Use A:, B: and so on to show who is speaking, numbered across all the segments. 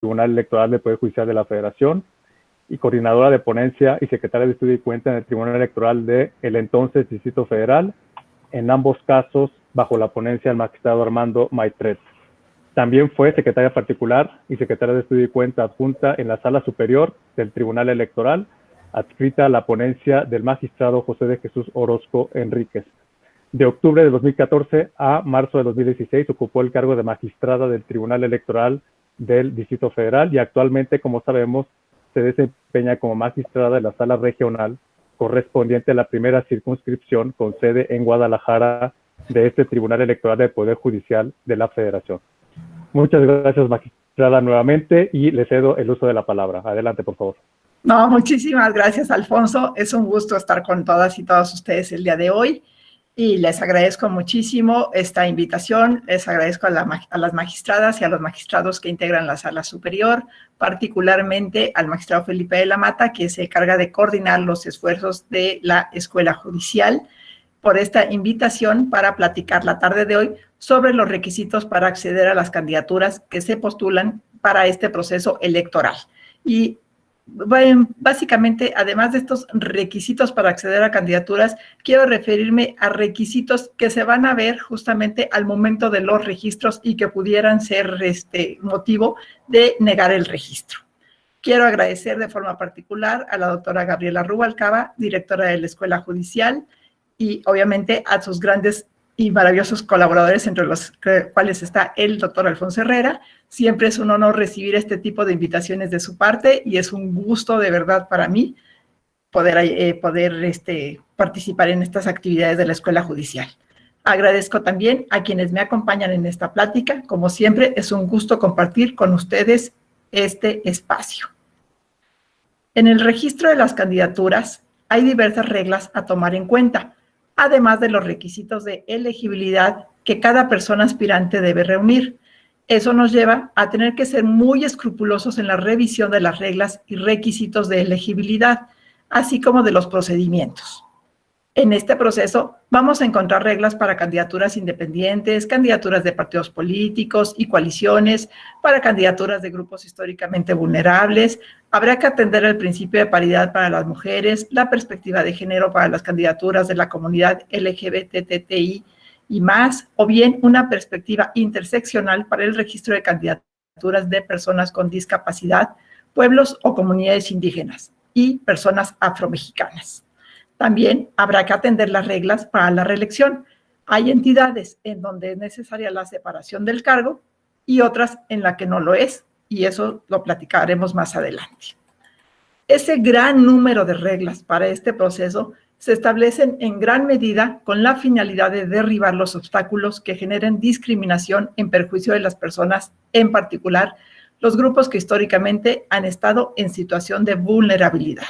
A: Tribunal Electoral del Poder Judicial de la Federación y coordinadora de ponencia y secretaria de estudio y cuenta en el Tribunal Electoral del entonces Distrito Federal, en ambos casos bajo la ponencia del magistrado Armando Maitret. También fue secretaria particular y secretaria de estudio y cuenta adjunta en la Sala Superior del Tribunal Electoral, adscrita a la ponencia del magistrado José de Jesús Orozco Enríquez. De octubre de 2014 a marzo de 2016 ocupó el cargo de magistrada del Tribunal Electoral del Distrito Federal y actualmente, como sabemos, se desempeña como magistrada de la Sala Regional correspondiente a la primera circunscripción con sede en Guadalajara de este Tribunal Electoral del Poder Judicial de la Federación. Muchas gracias, magistrada, nuevamente, y le cedo el uso de la palabra. Adelante, por favor.
B: No, muchísimas gracias, Alfonso. Es un gusto estar con todas y todos ustedes el día de hoy y les agradezco muchísimo esta invitación. Les agradezco a las magistradas y a los magistrados que integran la Sala Superior, particularmente al magistrado Felipe de la Mata, que se encarga de coordinar los esfuerzos de la Escuela Judicial, por esta invitación para platicar la tarde de hoy sobre los requisitos para acceder a las candidaturas que se postulan para este proceso electoral. Y bueno, básicamente, además de estos requisitos para acceder a candidaturas, quiero referirme a requisitos que se van a ver justamente al momento de los registros y que pudieran ser motivo de negar el registro. Quiero agradecer de forma particular a la doctora Gabriela Rubalcaba, directora de la Escuela Judicial, y obviamente a sus grandes y maravillosos colaboradores, entre los cuales está el doctor Alfonso Herrera. Siempre es un honor recibir este tipo de invitaciones de su parte y es un gusto de verdad para mí poder participar en estas actividades de la Escuela Judicial. Agradezco también a quienes me acompañan en esta plática. Como siempre, es un gusto compartir con ustedes este espacio. En el registro de las candidaturas hay diversas reglas a tomar en cuenta, además de los requisitos de elegibilidad que cada persona aspirante debe reunir. Eso nos lleva a tener que ser muy escrupulosos en la revisión de las reglas y requisitos de elegibilidad, así como de los procedimientos. En este proceso vamos a encontrar reglas para candidaturas independientes, candidaturas de partidos políticos y coaliciones, para candidaturas de grupos históricamente vulnerables. Habrá que atender el principio de paridad para las mujeres, la perspectiva de género para las candidaturas de la comunidad LGBTTI y más, o bien una perspectiva interseccional para el registro de candidaturas de personas con discapacidad, pueblos o comunidades indígenas y personas afromexicanas. También habrá que atender las reglas para la reelección. Hay entidades en donde es necesaria la separación del cargo y otras en la que no lo es, y eso lo platicaremos más adelante. Ese gran número de reglas para este proceso se establecen en gran medida con la finalidad de derribar los obstáculos que generen discriminación en perjuicio de las personas, en particular los grupos que históricamente han estado en situación de vulnerabilidad.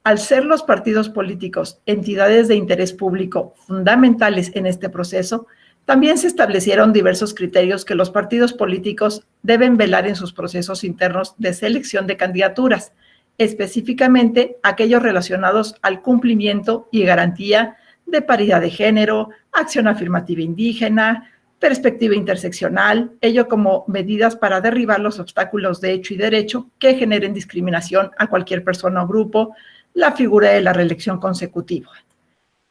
B: Al ser los partidos políticos entidades de interés público fundamentales en este proceso, también se establecieron diversos criterios que los partidos políticos deben velar en sus procesos internos de selección de candidaturas, específicamente aquellos relacionados al cumplimiento y garantía de paridad de género, acción afirmativa indígena, perspectiva interseccional, ello como medidas para derribar los obstáculos de hecho y derecho que generen discriminación a cualquier persona o grupo, la figura de la reelección consecutiva.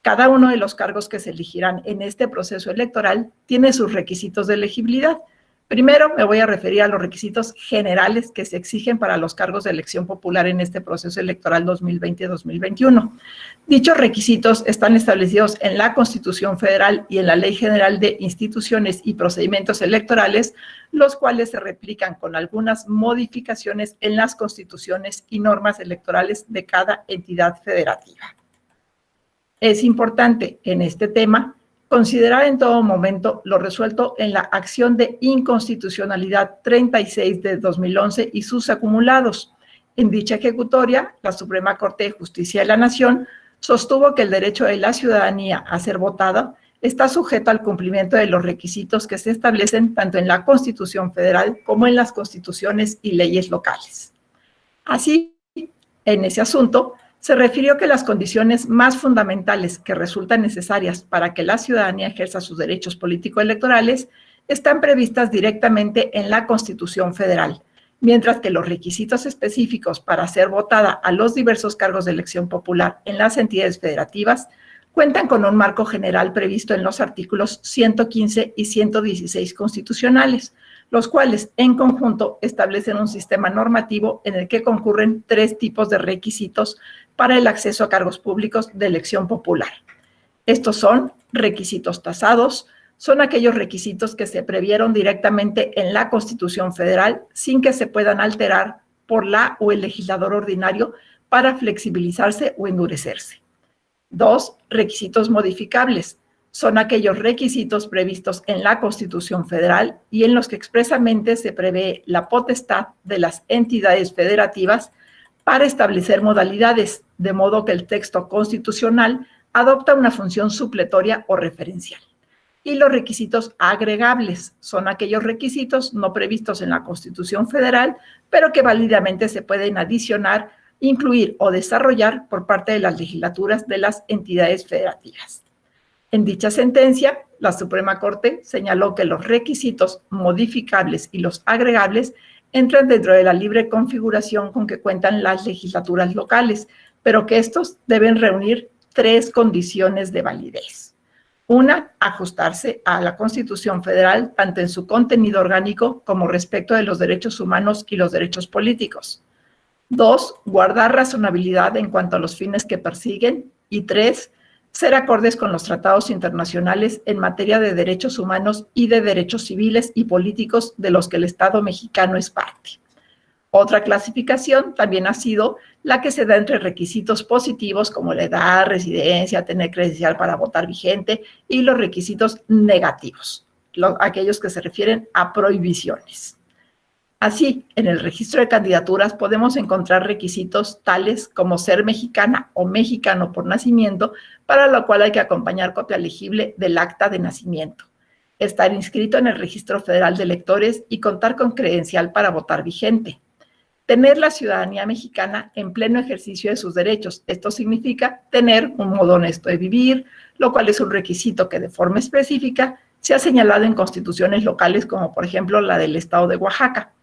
B: Cada uno de los cargos que se elegirán en este proceso electoral tiene sus requisitos de elegibilidad. Primero me voy a referir a los requisitos generales que se exigen para los cargos de elección popular en este proceso electoral 2020-2021. Dichos requisitos están establecidos en la Constitución Federal y en la Ley General de Instituciones y Procedimientos Electorales, los cuales se replican con algunas modificaciones en las constituciones y normas electorales de cada entidad federativa. Es importante en este tema considerar en todo momento lo resuelto en la acción de inconstitucionalidad 36 de 2011 y sus acumulados. En dicha ejecutoria, la Suprema Corte de Justicia de la Nación sostuvo que el derecho de la ciudadanía a ser votada está sujeto al cumplimiento de los requisitos que se establecen tanto en la Constitución Federal como en las constituciones y leyes locales. Así, en ese asunto, se refirió que las condiciones más fundamentales que resultan necesarias para que la ciudadanía ejerza sus derechos político-electorales están previstas directamente en la Constitución Federal, mientras que los requisitos específicos para ser votada a los diversos cargos de elección popular en las entidades federativas cuentan con un marco general previsto en los artículos 115 y 116 constitucionales, los cuales en conjunto establecen un sistema normativo en el que concurren 3 tipos de requisitos para el acceso a cargos públicos de elección popular. Estos son requisitos tasados, son aquellos requisitos que se previeron directamente en la Constitución Federal sin que se puedan alterar por la o el legislador ordinario para flexibilizarse o endurecerse. 2, requisitos modificables. Son aquellos requisitos previstos en la Constitución Federal y en los que expresamente se prevé la potestad de las entidades federativas para establecer modalidades, de modo que el texto constitucional adopta una función supletoria o referencial. Y los requisitos agregables son aquellos requisitos no previstos en la Constitución Federal, pero que válidamente se pueden adicionar, incluir o desarrollar por parte de las legislaturas de las entidades federativas. En dicha sentencia, la Suprema Corte señaló que los requisitos modificables y los agregables entran dentro de la libre configuración con que cuentan las legislaturas locales, pero que estos deben reunir 3 condiciones de validez. Una, ajustarse a la Constitución Federal, tanto en su contenido orgánico como respecto de los derechos humanos y los derechos políticos. 2, guardar razonabilidad en cuanto a los fines que persiguen. Y 3, ser acordes con los tratados internacionales en materia de derechos humanos y de derechos civiles y políticos de los que el Estado mexicano es parte. Otra clasificación también ha sido la que se da entre requisitos positivos como la edad, residencia, tener credencial para votar vigente, y los requisitos negativos, aquellos que se refieren a prohibiciones. Así, en el registro de candidaturas podemos encontrar requisitos tales como ser mexicana o mexicano por nacimiento, para lo cual hay que acompañar copia legible del acta de nacimiento, estar inscrito en el Registro Federal de Electores y contar con credencial para votar vigente. Tener la ciudadanía mexicana en pleno ejercicio de sus derechos. Esto significa tener un modo honesto de vivir, lo cual es un requisito que de forma específica se ha señalado en constituciones locales, como por ejemplo la del Estado de Oaxaca,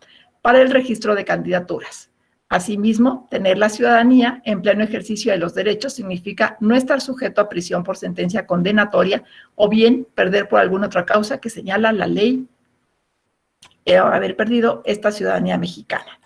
B: para el registro de candidaturas. Asimismo, tener la ciudadanía en pleno ejercicio de los derechos significa no estar sujeto a prisión por sentencia condenatoria o bien perder por alguna otra causa que señala la ley haber perdido esta ciudadanía mexicana.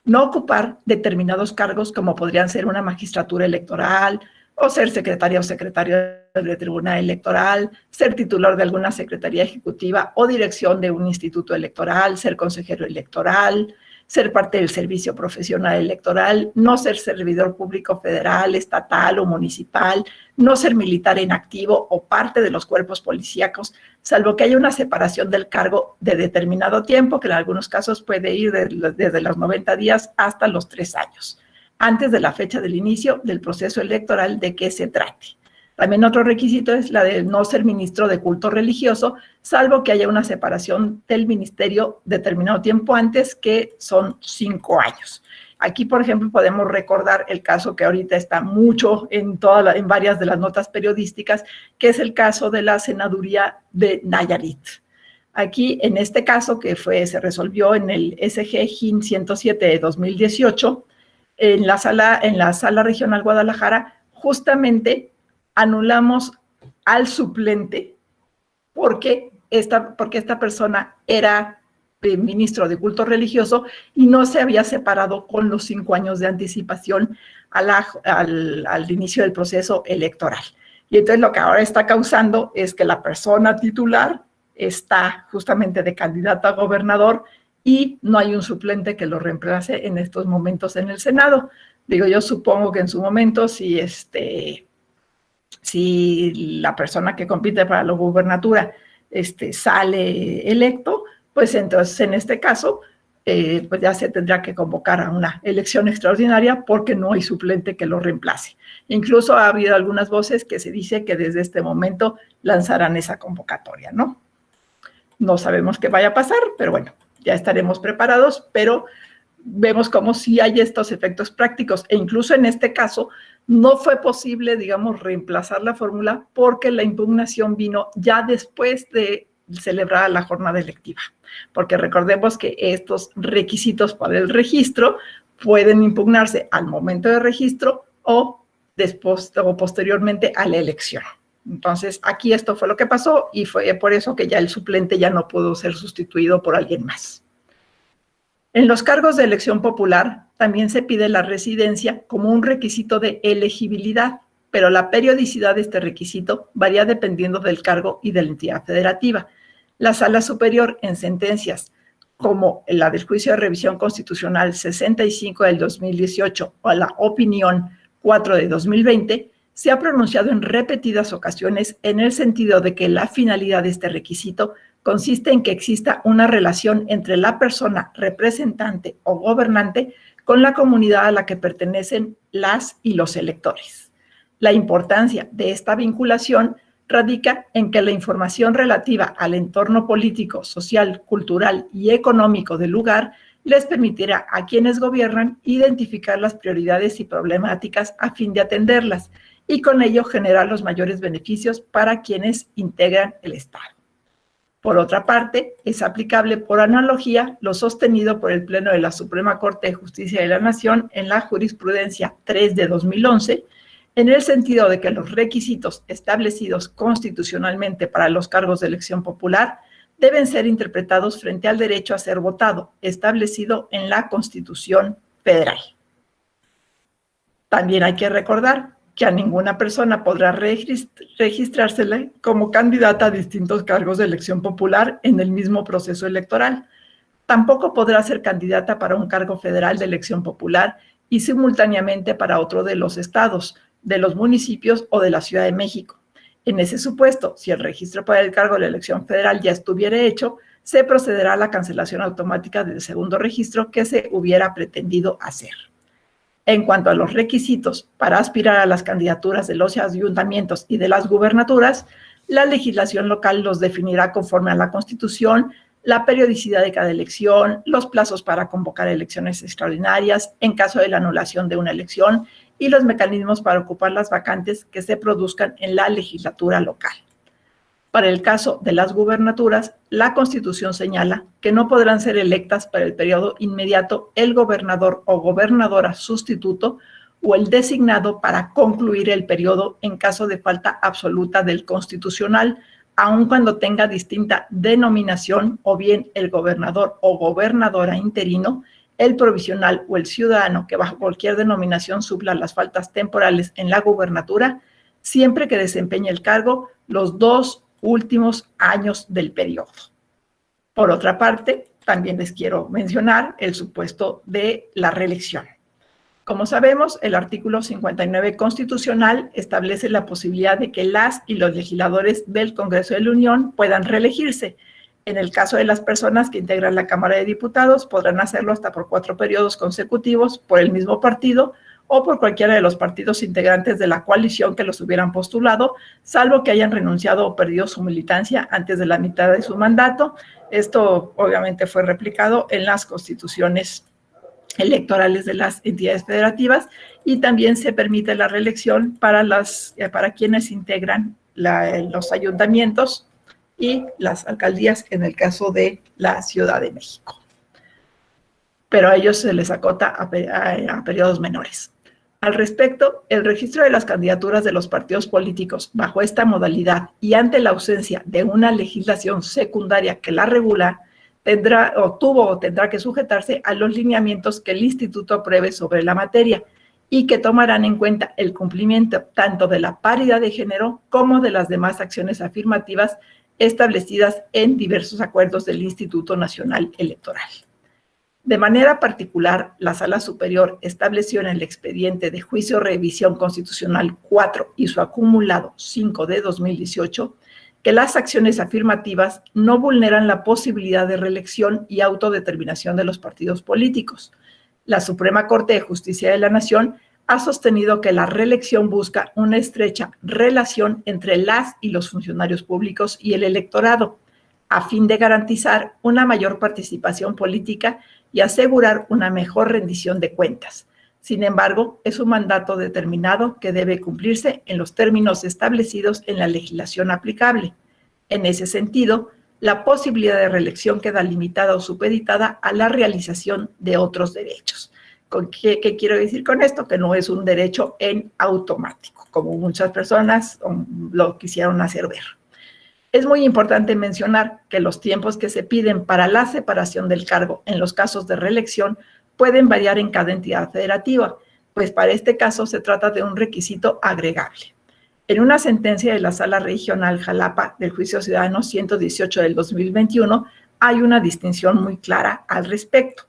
B: No ocupar determinados cargos como podrían ser una magistratura electoral o ser secretaria o secretario del tribunal electoral, ser titular de alguna secretaría ejecutiva o dirección de un instituto electoral, ser consejero electoral, ser parte del servicio profesional electoral, no ser servidor público federal, estatal o municipal, no ser militar en activo o parte de los cuerpos policíacos, salvo que haya una separación del cargo de determinado tiempo, que en algunos casos puede ir desde los 90 días hasta los 3 años, antes de la fecha del inicio del proceso electoral de que se trate. También otro requisito es la de no ser ministro de culto religioso, salvo que haya una separación del ministerio determinado tiempo antes, que son 5 años. Aquí, por ejemplo, podemos recordar el caso que ahorita está mucho en varias de las notas periodísticas, que es el caso de la senaduría de Nayarit. Aquí, en este caso, que se resolvió en el SG GIN 107 de 2018, en la sala regional Guadalajara, justamente anulamos al suplente porque esta persona era ministro de culto religioso y no se había separado con los 5 años de anticipación al inicio del proceso electoral. Y entonces lo que ahora está causando es que la persona titular está justamente de candidato a gobernador y no hay un suplente que lo reemplace en estos momentos en el Senado. Digo, yo supongo que en su momento si la persona que compite para la gubernatura sale electo, pues entonces en este caso pues ya se tendrá que convocar a una elección extraordinaria porque no hay suplente que lo reemplace. Incluso ha habido algunas voces que se dice que desde este momento lanzarán esa convocatoria, ¿no? No sabemos qué vaya a pasar, pero bueno, ya estaremos preparados, pero vemos como sí hay estos efectos prácticos, e incluso en este caso no fue posible, digamos, reemplazar la fórmula porque la impugnación vino ya después de celebrada la jornada electiva, porque recordemos que estos requisitos para el registro pueden impugnarse al momento de registro o después o posteriormente a la elección. Entonces, aquí esto fue lo que pasó y fue por eso que ya el suplente ya no pudo ser sustituido por alguien más. En los cargos de elección popular también se pide la residencia como un requisito de elegibilidad, pero la periodicidad de este requisito varía dependiendo del cargo y de la entidad federativa. La Sala Superior, en sentencias como la del Juicio de Revisión Constitucional 65 del 2018 o la Opinión 4 de 2020, se ha pronunciado en repetidas ocasiones en el sentido de que la finalidad de este requisito consiste en que exista una relación entre la persona representante o gobernante con la comunidad a la que pertenecen las y los electores. La importancia de esta vinculación radica en que la información relativa al entorno político, social, cultural y económico del lugar les permitirá a quienes gobiernan identificar las prioridades y problemáticas a fin de atenderlas y con ello generar los mayores beneficios para quienes integran el Estado. Por otra parte, es aplicable por analogía lo sostenido por el Pleno de la Suprema Corte de Justicia de la Nación en la jurisprudencia 3 de 2011, en el sentido de que los requisitos establecidos constitucionalmente para los cargos de elección popular deben ser interpretados frente al derecho a ser votado, establecido en la Constitución Federal. También hay que recordar que a ninguna persona podrá registrársele como candidata a distintos cargos de elección popular en el mismo proceso electoral. Tampoco podrá ser candidata para un cargo federal de elección popular y simultáneamente para otro de los estados, de los municipios o de la Ciudad de México. En ese supuesto, si el registro para el cargo de la elección federal ya estuviera hecho, se procederá a la cancelación automática del segundo registro que se hubiera pretendido hacer. En cuanto a los requisitos para aspirar a las candidaturas de los ayuntamientos y de las gubernaturas, la legislación local los definirá conforme a la Constitución, la periodicidad de cada elección, los plazos para convocar elecciones extraordinarias en caso de la anulación de una elección y los mecanismos para ocupar las vacantes que se produzcan en la legislatura local. Para el caso de las gubernaturas, la Constitución señala que no podrán ser electas para el periodo inmediato el gobernador o gobernadora sustituto o el designado para concluir el periodo en caso de falta absoluta del constitucional, aun cuando tenga distinta denominación, o bien el gobernador o gobernadora interino, el provisional o el ciudadano que bajo cualquier denominación supla las faltas temporales en la gubernatura, siempre que desempeñe el cargo los 2 últimos años del periodo. Por otra parte, también les quiero mencionar el supuesto de la reelección. Como sabemos, el artículo 59 constitucional establece la posibilidad de que las y los legisladores del Congreso de la Unión puedan reelegirse. En el caso de las personas que integran la Cámara de Diputados, podrán hacerlo hasta por 4 periodos consecutivos por el mismo partido o por cualquiera de los partidos integrantes de la coalición que los hubieran postulado, salvo que hayan renunciado o perdido su militancia antes de la mitad de su mandato. Esto obviamente fue replicado en las constituciones electorales de las entidades federativas y también se permite la reelección para quienes integran los ayuntamientos y las alcaldías en el caso de la Ciudad de México. Pero a ellos se les acota a periodos menores. Al respecto, el registro de las candidaturas de los partidos políticos bajo esta modalidad y ante la ausencia de una legislación secundaria que la regula, tendrá que sujetarse a los lineamientos que el Instituto apruebe sobre la materia y que tomarán en cuenta el cumplimiento tanto de la paridad de género como de las demás acciones afirmativas establecidas en diversos acuerdos del Instituto Nacional Electoral. De manera particular, la Sala Superior estableció en el expediente de Juicio Revisión Constitucional 4 y su acumulado 5 de 2018 que las acciones afirmativas no vulneran la posibilidad de reelección y autodeterminación de los partidos políticos. La Suprema Corte de Justicia de la Nación ha sostenido que la reelección busca una estrecha relación entre las y los funcionarios públicos y el electorado, a fin de garantizar una mayor participación política y asegurar una mejor rendición de cuentas. Sin embargo, es un mandato determinado que debe cumplirse en los términos establecidos en la legislación aplicable. En ese sentido, la posibilidad de reelección queda limitada o supeditada a la realización de otros derechos. ¿Qué quiero decir con esto? Que no es un derecho en automático, como muchas personas lo quisieron hacer ver. Es muy importante mencionar que los tiempos que se piden para la separación del cargo en los casos de reelección pueden variar en cada entidad federativa, pues para este caso se trata de un requisito agregable. En una sentencia de la Sala Regional Jalapa del Juicio Ciudadano 118 del 2021, hay una distinción muy clara al respecto.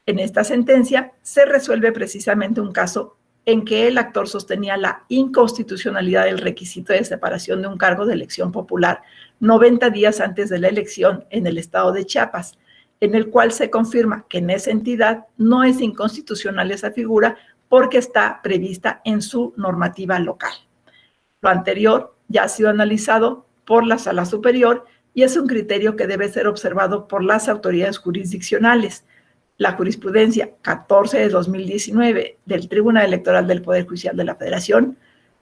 B: En esta sentencia se resuelve precisamente un caso en que el actor sostenía la inconstitucionalidad del requisito de separación de un cargo de elección popular 90 días antes de la elección en el estado de Chiapas, en el cual se confirma que en esa entidad no es inconstitucional esa figura porque está prevista en su normativa local. Lo anterior ya ha sido analizado por la Sala Superior y es un criterio que debe ser observado por las autoridades jurisdiccionales. La jurisprudencia 14 de 2019 del Tribunal Electoral del Poder Judicial de la Federación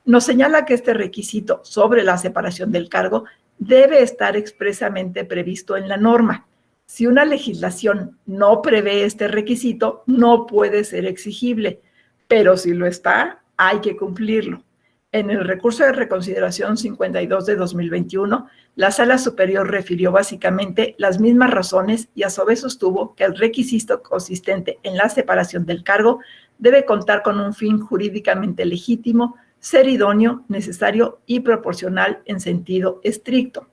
B: nos señala que este requisito sobre la separación del cargo debe estar expresamente previsto en la norma. Si una legislación no prevé este requisito, no puede ser exigible, pero si lo está, hay que cumplirlo. En el recurso de reconsideración 52 de 2021, la Sala Superior refirió básicamente las mismas razones y a su vez sostuvo que el requisito consistente en la separación del cargo debe contar con un fin jurídicamente legítimo, ser idóneo, necesario y proporcional en sentido estricto.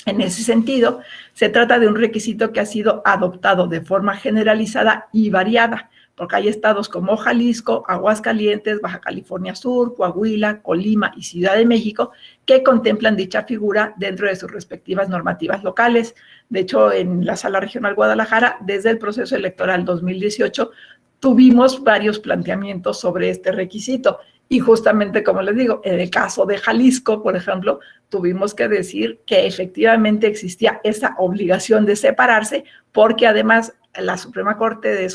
B: En ese sentido, se trata de un requisito que ha sido adoptado de forma generalizada y variada, porque hay estados como Jalisco, Aguascalientes, Baja California Sur, Coahuila, Colima y Ciudad de México que contemplan dicha figura dentro de sus respectivas normativas locales. De hecho, en la Sala Regional Guadalajara, desde el proceso electoral 2018, tuvimos varios planteamientos sobre este requisito. Y justamente, como les digo, en el caso de Jalisco, por ejemplo, tuvimos que decir que efectivamente existía esa obligación de separarse, porque además la Suprema Corte de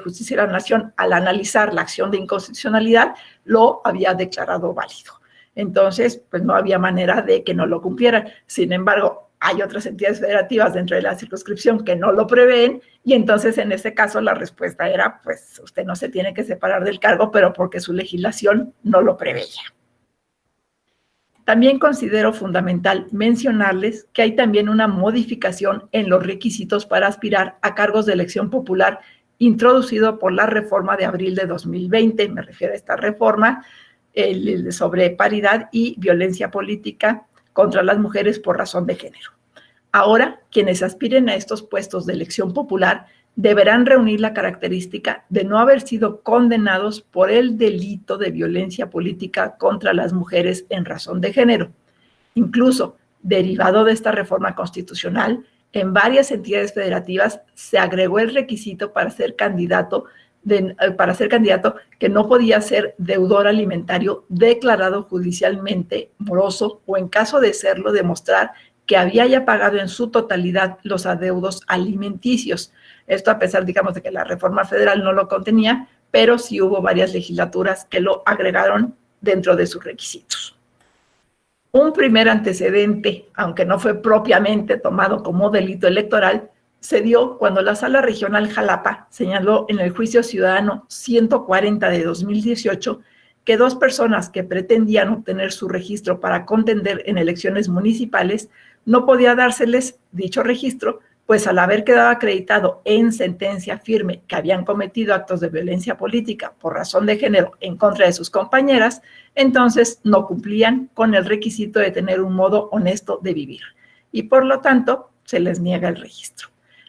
B: Justicia de la Nación, al analizar la acción de inconstitucionalidad, lo había declarado válido. Entonces, pues no había manera de que no lo cumplieran. Sin embargo, hay otras entidades federativas dentro de la circunscripción que no lo prevén, y entonces en ese caso la respuesta era, pues usted no se tiene que separar del cargo, pero porque su legislación no lo preveía. También considero fundamental mencionarles que hay también una modificación en los requisitos para aspirar a cargos de elección popular introducido por la reforma de abril de 2020, me refiero a esta reforma sobre paridad y violencia política contra las mujeres por razón de género. Ahora, quienes aspiren a estos puestos de elección popular deberán reunir la característica de no haber sido condenados por el delito de violencia política contra las mujeres en razón de género. Incluso, derivado de esta reforma constitucional, en varias entidades federativas se agregó el requisito para ser candidato que no podía ser deudor alimentario declarado judicialmente moroso o, en caso de serlo, demostrar que había ya pagado en su totalidad los adeudos alimenticios. Esto a pesar, digamos, de que la reforma federal no lo contenía, pero sí hubo varias legislaturas que lo agregaron dentro de sus requisitos. Un primer antecedente, aunque no fue propiamente tomado como delito electoral, se dio cuando la Sala Regional Jalapa señaló en el Juicio Ciudadano 140 de 2018 que dos personas que pretendían obtener su registro para contender en elecciones municipales no podía dárseles dicho registro, pues al haber quedado acreditado en sentencia firme que habían cometido actos de violencia política por razón de género en contra de sus compañeras, entonces no cumplían con el requisito de tener un modo honesto de vivir y por lo tanto se les niega el registro.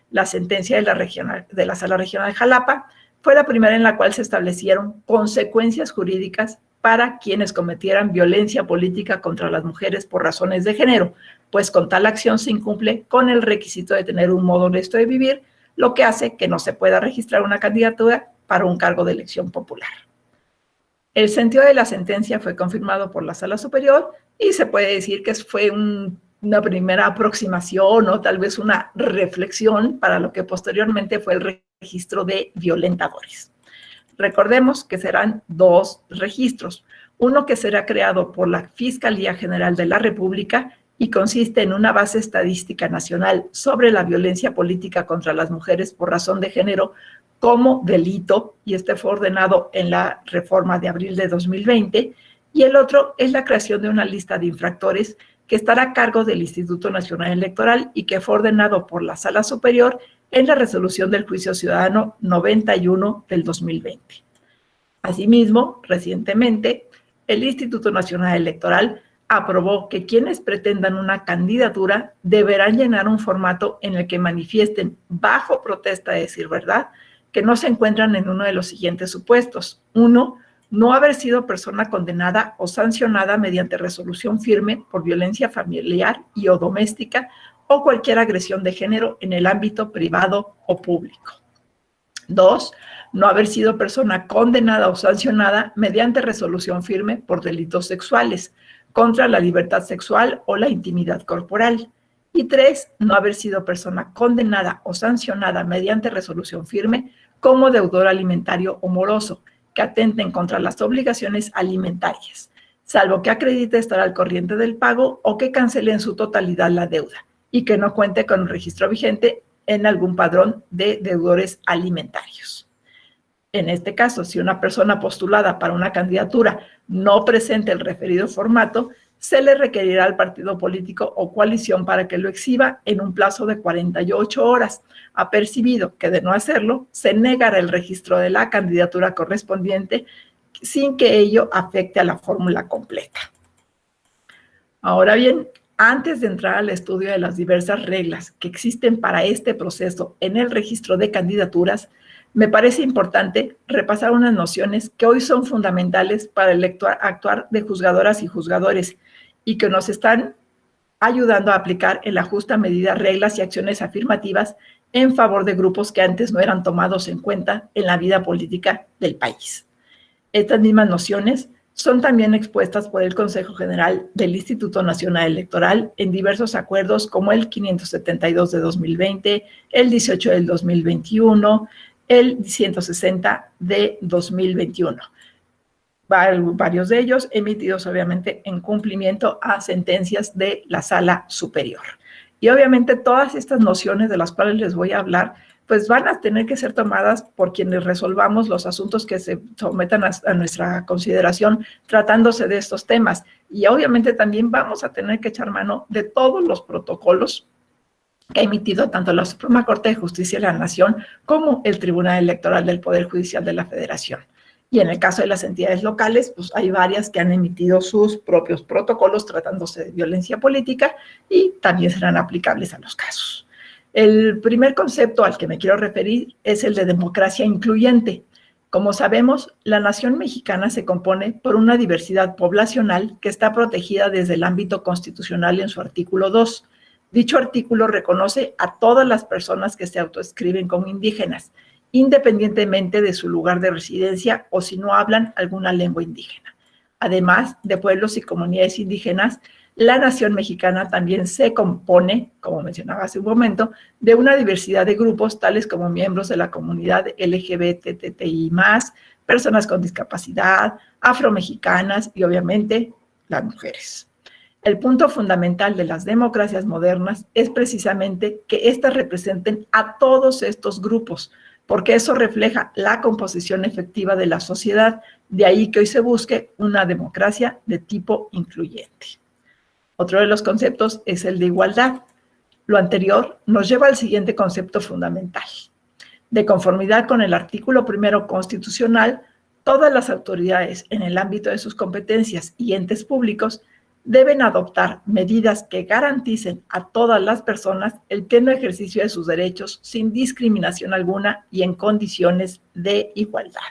B: La sentencia de la Sala Regional de Jalapa fue la primera en la cual se establecieron consecuencias jurídicas para quienes cometieran violencia política contra las mujeres por razones de género, pues con tal acción se incumple con el requisito de tener un modo honesto de vivir, lo que hace que no se pueda registrar una candidatura para un cargo de elección popular. El sentido de la sentencia fue confirmado por la Sala Superior y se puede decir que fue una primera aproximación o tal vez una reflexión para lo que posteriormente fue el registro de violentadores. Recordemos que serán dos registros, uno que será creado por la Fiscalía General de la República y consiste en una base estadística nacional sobre la violencia política contra las mujeres por razón de género como delito, y este fue ordenado en la reforma de abril de 2020, y el otro es la creación de una lista de infractores que estará a cargo del Instituto Nacional Electoral y que fue ordenado por la Sala Superior en la resolución del Juicio Ciudadano 91 del 2020. Asimismo, recientemente, el Instituto Nacional Electoral aprobó que quienes pretendan una candidatura deberán llenar un formato en el que manifiesten, bajo protesta de decir verdad, que no se encuentran en uno de los siguientes supuestos. 1. No haber sido persona condenada o sancionada mediante resolución firme por violencia familiar y o doméstica o cualquier agresión de género en el ámbito privado o público. 2. No haber sido persona condenada o sancionada mediante resolución firme por delitos sexuales, contra la libertad sexual o la intimidad corporal. Y 3, no haber sido persona condenada o sancionada mediante resolución firme como deudor alimentario o moroso, que atenten contra las obligaciones alimentarias, salvo que acredite estar al corriente del pago o que cancele en su totalidad la deuda y que no cuente con un registro vigente en algún padrón de deudores alimentarios. En este caso, si una persona postulada para una candidatura no presenta el referido formato, se le requerirá al partido político o coalición para que lo exhiba en un plazo de 48 horas. Apercibido que de no hacerlo, se negará el registro de la candidatura correspondiente sin que ello afecte a la fórmula completa. Ahora bien, antes de entrar al estudio de las diversas reglas que existen para este proceso en el registro de candidaturas, me parece importante repasar unas nociones que hoy son fundamentales para el actuar de juzgadoras y juzgadores y que nos están ayudando a aplicar en la justa medida reglas y acciones afirmativas en favor de grupos que antes no eran tomados en cuenta en la vida política del país. Estas mismas nociones son también expuestas por el Consejo General del Instituto Nacional Electoral en diversos acuerdos como el 572 de 2020, el 18 del 2021, el 160 de 2021. Varios de ellos emitidos obviamente en cumplimiento a sentencias de la Sala Superior. Y obviamente todas estas nociones de las cuales les voy a hablar, pues van a tener que ser tomadas por quienes resolvamos los asuntos que se sometan a nuestra consideración tratándose de estos temas. Y obviamente también vamos a tener que echar mano de todos los protocolos que ha emitido tanto la Suprema Corte de Justicia de la Nación como el Tribunal Electoral del Poder Judicial de la Federación. Y en el caso de las entidades locales, pues hay varias que han emitido sus propios protocolos tratándose de violencia política y también serán aplicables a los casos. El primer concepto al que me quiero referir es el de democracia incluyente. Como sabemos, la nación mexicana se compone por una diversidad poblacional que está protegida desde el ámbito constitucional en su artículo 2. Dicho artículo reconoce a todas las personas que se autoescriben como indígenas, independientemente de su lugar de residencia o si no hablan alguna lengua indígena. Además de pueblos y comunidades indígenas, la nación mexicana también se compone, como mencionaba hace un momento, de una diversidad de grupos tales como miembros de la comunidad LGBTTI+, personas con discapacidad, afromexicanas y obviamente las mujeres. El punto fundamental de las democracias modernas es precisamente que éstas representen a todos estos grupos, porque eso refleja la composición efectiva de la sociedad, de ahí que hoy se busque una democracia de tipo incluyente. Otro de los conceptos es el de igualdad. Lo anterior nos lleva al siguiente concepto fundamental. De conformidad con el artículo 1 constitucional, todas las autoridades en el ámbito de sus competencias y entes públicos deben adoptar medidas que garanticen a todas las personas el pleno ejercicio de sus derechos sin discriminación alguna y en condiciones de igualdad.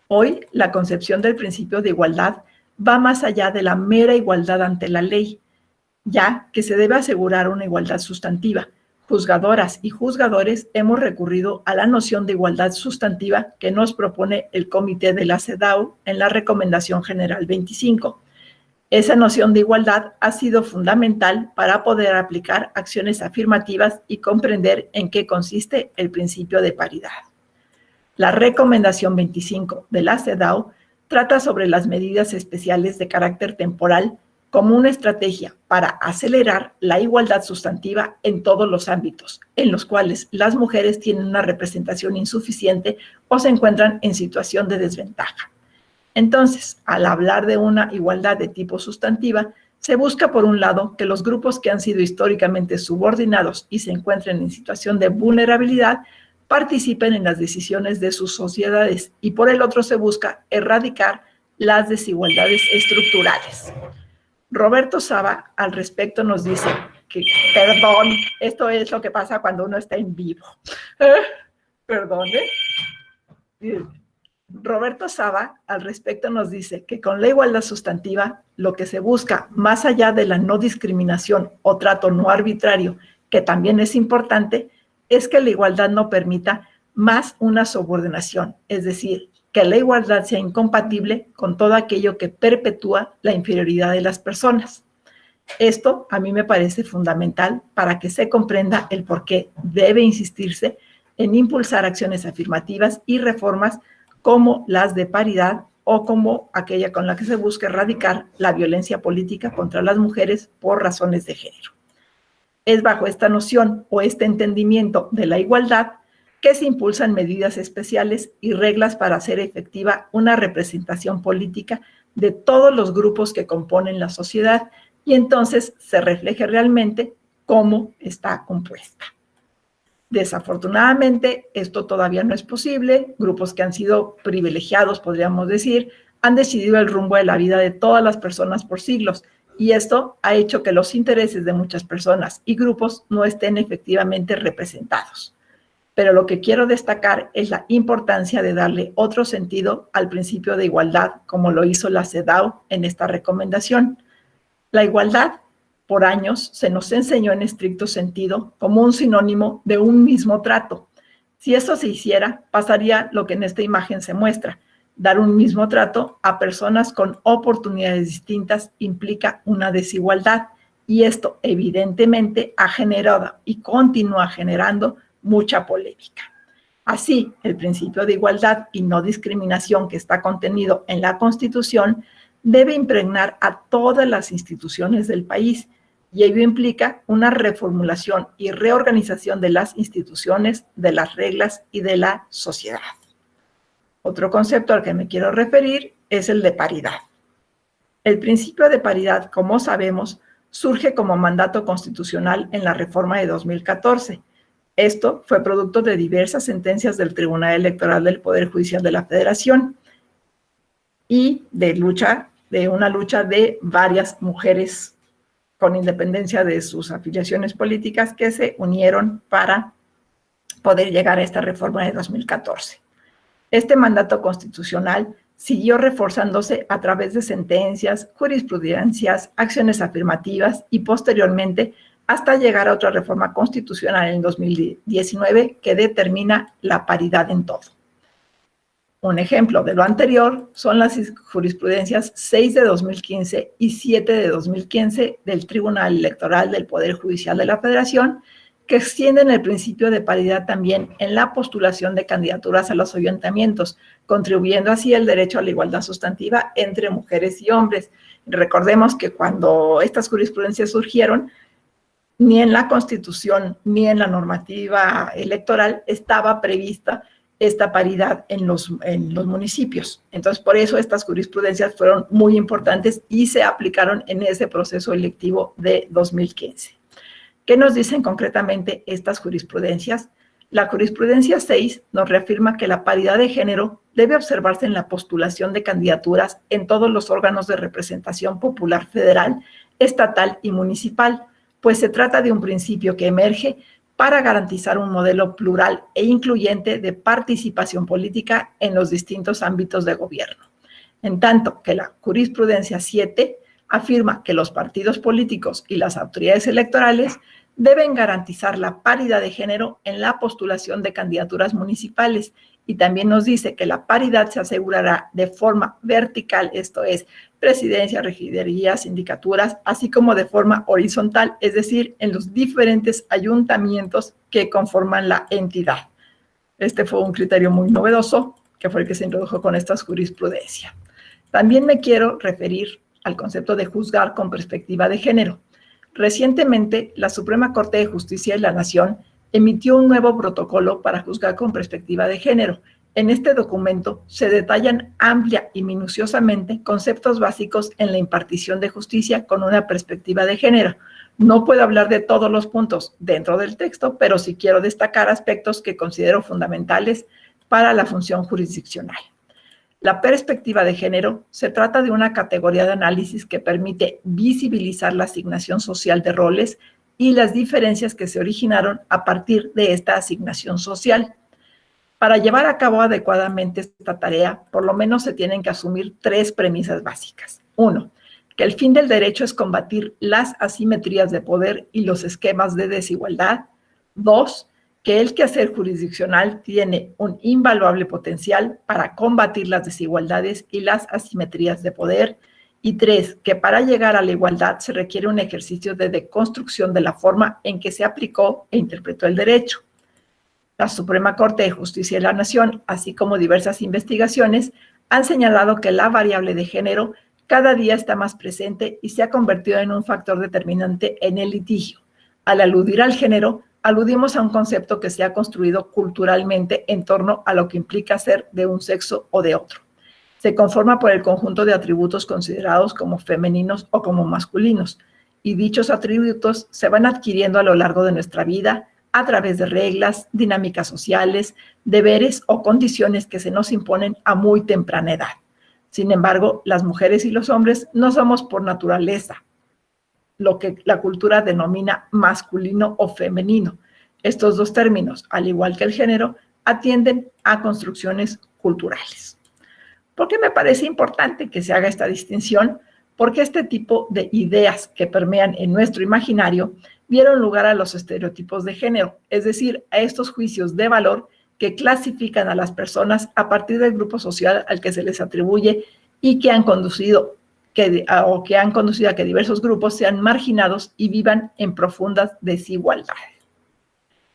B: Hoy, la concepción del principio de igualdad va más allá de la mera igualdad ante la ley, ya que se debe asegurar una igualdad sustantiva. Juzgadoras y juzgadores hemos recurrido a la noción de igualdad sustantiva que nos propone el Comité de la CEDAW en la Recomendación General 25. Esa noción de igualdad ha sido fundamental para poder aplicar acciones afirmativas y comprender en qué consiste el principio de paridad. La Recomendación 25 de la CEDAW trata sobre las medidas especiales de carácter temporal como una estrategia para acelerar la igualdad sustantiva en todos los ámbitos, en los cuales las mujeres tienen una representación insuficiente o se encuentran en situación de desventaja. Entonces, al hablar de una igualdad de tipo sustantiva, se busca, por un lado, que los grupos que han sido históricamente subordinados y se encuentren en situación de vulnerabilidad participen en las decisiones de sus sociedades, y por el otro se busca erradicar las desigualdades estructurales. Roberto Saba al respecto nos dice que, perdón, esto es lo que pasa cuando uno está en vivo. Perdón, Roberto Saba al respecto nos dice que con la igualdad sustantiva lo que se busca, más allá de la no discriminación o trato no arbitrario, que también es importante, es que la igualdad no permita más una subordinación, es decir, que la igualdad sea incompatible con todo aquello que perpetúa la inferioridad de las personas. Esto a mí me parece fundamental para que se comprenda el por qué debe insistirse en impulsar acciones afirmativas y reformas como las de paridad o como aquella con la que se busca erradicar la violencia política contra las mujeres por razones de género. Es bajo esta noción o este entendimiento de la igualdad que se impulsan medidas especiales y reglas para hacer efectiva una representación política de todos los grupos que componen la sociedad y entonces se refleje realmente cómo está compuesta. Desafortunadamente, esto todavía no es posible. Grupos que han sido privilegiados, podríamos decir, han decidido el rumbo de la vida de todas las personas por siglos, y esto ha hecho que los intereses de muchas personas y grupos no estén efectivamente representados. Pero lo que quiero destacar es la importancia de darle otro sentido al principio de igualdad, como lo hizo la CEDAW en esta recomendación. La igualdad, por años, se nos enseñó en estricto sentido como un sinónimo de un mismo trato. Si eso se hiciera, pasaría lo que en esta imagen se muestra. Dar un mismo trato a personas con oportunidades distintas implica una desigualdad, y esto evidentemente ha generado y continúa generando mucha polémica. Así, el principio de igualdad y no discriminación que está contenido en la Constitución debe impregnar a todas las instituciones del país, y ello implica una reformulación y reorganización de las instituciones, de las reglas y de la sociedad. Otro concepto al que me quiero referir es el de paridad. El principio de paridad, como sabemos, surge como mandato constitucional en la reforma de 2014. Esto fue producto de diversas sentencias del Tribunal Electoral del Poder Judicial de la Federación y de una lucha de varias mujeres con independencia de sus afiliaciones políticas que se unieron para poder llegar a esta reforma de 2014. Este mandato constitucional siguió reforzándose a través de sentencias, jurisprudencias, acciones afirmativas y posteriormente hasta llegar a otra reforma constitucional en 2019 que determina la paridad en todo. Un ejemplo de lo anterior son las jurisprudencias 6 de 2015 y 7 de 2015 del Tribunal Electoral del Poder Judicial de la Federación, que extienden el principio de paridad también en la postulación de candidaturas a los ayuntamientos, contribuyendo así al derecho a la igualdad sustantiva entre mujeres y hombres. Recordemos que cuando estas jurisprudencias surgieron, ni en la Constitución ni en la normativa electoral estaba prevista esta paridad en los municipios. Entonces, por eso estas jurisprudencias fueron muy importantes y se aplicaron en ese proceso electivo de 2015. ¿Qué nos dicen concretamente estas jurisprudencias? La jurisprudencia 6 nos reafirma que la paridad de género debe observarse en la postulación de candidaturas en todos los órganos de representación popular federal, estatal y municipal, pues se trata de un principio que emerge para garantizar un modelo plural e incluyente de participación política en los distintos ámbitos de gobierno. En tanto que la jurisprudencia 7 afirma que los partidos políticos y las autoridades electorales deben garantizar la paridad de género en la postulación de candidaturas municipales, y también nos dice que la paridad se asegurará de forma vertical, esto es, presidencia, regidurías, sindicaturas, así como de forma horizontal, es decir, en los diferentes ayuntamientos que conforman la entidad. Este fue un criterio muy novedoso, que fue el que se introdujo con esta jurisprudencia. También me quiero referir al concepto de juzgar con perspectiva de género. Recientemente, la Suprema Corte de Justicia de la Nación emitió un nuevo protocolo para juzgar con perspectiva de género. En este documento se detallan amplia y minuciosamente conceptos básicos en la impartición de justicia con una perspectiva de género. No puedo hablar de todos los puntos dentro del texto, pero sí quiero destacar aspectos que considero fundamentales para la función jurisdiccional. La perspectiva de género se trata de una categoría de análisis que permite visibilizar la asignación social de roles y las diferencias que se originaron a partir de esta asignación social. Para llevar a cabo adecuadamente esta tarea, por lo menos se tienen que asumir 3 premisas básicas. 1, que el fin del derecho es combatir las asimetrías de poder y los esquemas de desigualdad. 2, que el quehacer jurisdiccional tiene un invaluable potencial para combatir las desigualdades y las asimetrías de poder. Y 3, que para llegar a la igualdad se requiere un ejercicio de deconstrucción de la forma en que se aplicó e interpretó el derecho. La Suprema Corte de Justicia de la Nación, así como diversas investigaciones, han señalado que la variable de género cada día está más presente y se ha convertido en un factor determinante en el litigio. Al aludir al género, aludimos a un concepto que se ha construido culturalmente en torno a lo que implica ser de un sexo o de otro. Se conforma por el conjunto de atributos considerados como femeninos o como masculinos, y dichos atributos se van adquiriendo a lo largo de nuestra vida a través de reglas, dinámicas sociales, deberes o condiciones que se nos imponen a muy temprana edad. Sin embargo, las mujeres y los hombres no somos por naturaleza lo que la cultura denomina masculino o femenino. Estos 2 términos, al igual que el género, atienden a construcciones culturales. ¿Por qué me parece importante que se haga esta distinción? Porque este tipo de ideas que permean en nuestro imaginario dieron lugar a los estereotipos de género, es decir, a estos juicios de valor que clasifican a las personas a partir del grupo social al que se les atribuye y que han conducido a que diversos grupos sean marginados y vivan en profundas desigualdades.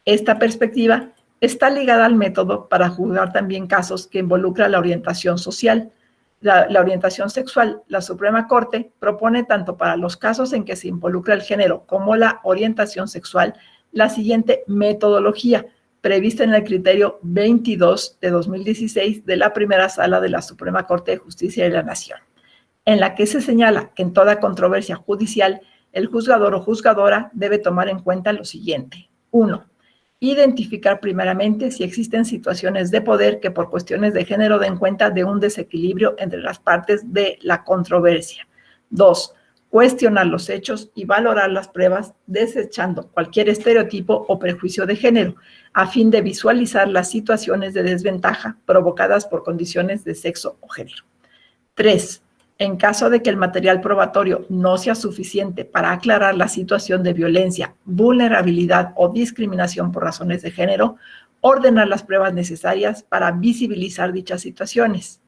B: Esta perspectiva está ligada al método para juzgar también casos que involucran la orientación social, la orientación sexual. La Suprema Corte propone tanto para los casos en que se involucra el género como la orientación sexual la siguiente metodología, prevista en el criterio 22 de 2016 de la primera sala de la Suprema Corte de Justicia de la Nación, en la que se señala que en toda controversia judicial el juzgador o juzgadora debe tomar en cuenta lo siguiente. 1. Identificar primeramente si existen situaciones de poder que por cuestiones de género den cuenta de un desequilibrio entre las partes de la controversia. 2. Cuestionar los hechos y valorar las pruebas desechando cualquier estereotipo o prejuicio de género, a fin de visualizar las situaciones de desventaja provocadas por condiciones de sexo o género. 3. En caso de que el material probatorio no sea suficiente para aclarar la situación de violencia, vulnerabilidad o discriminación por razones de género, ordenar las pruebas necesarias para visibilizar dichas situaciones.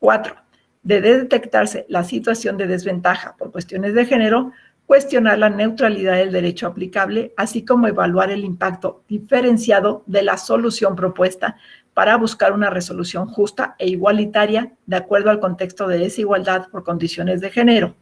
B: 4. De detectarse la situación de desventaja por cuestiones de género, cuestionar la neutralidad del derecho aplicable, así como evaluar el impacto diferenciado de la solución propuesta para buscar una resolución justa e igualitaria de acuerdo al contexto de desigualdad por condiciones de género.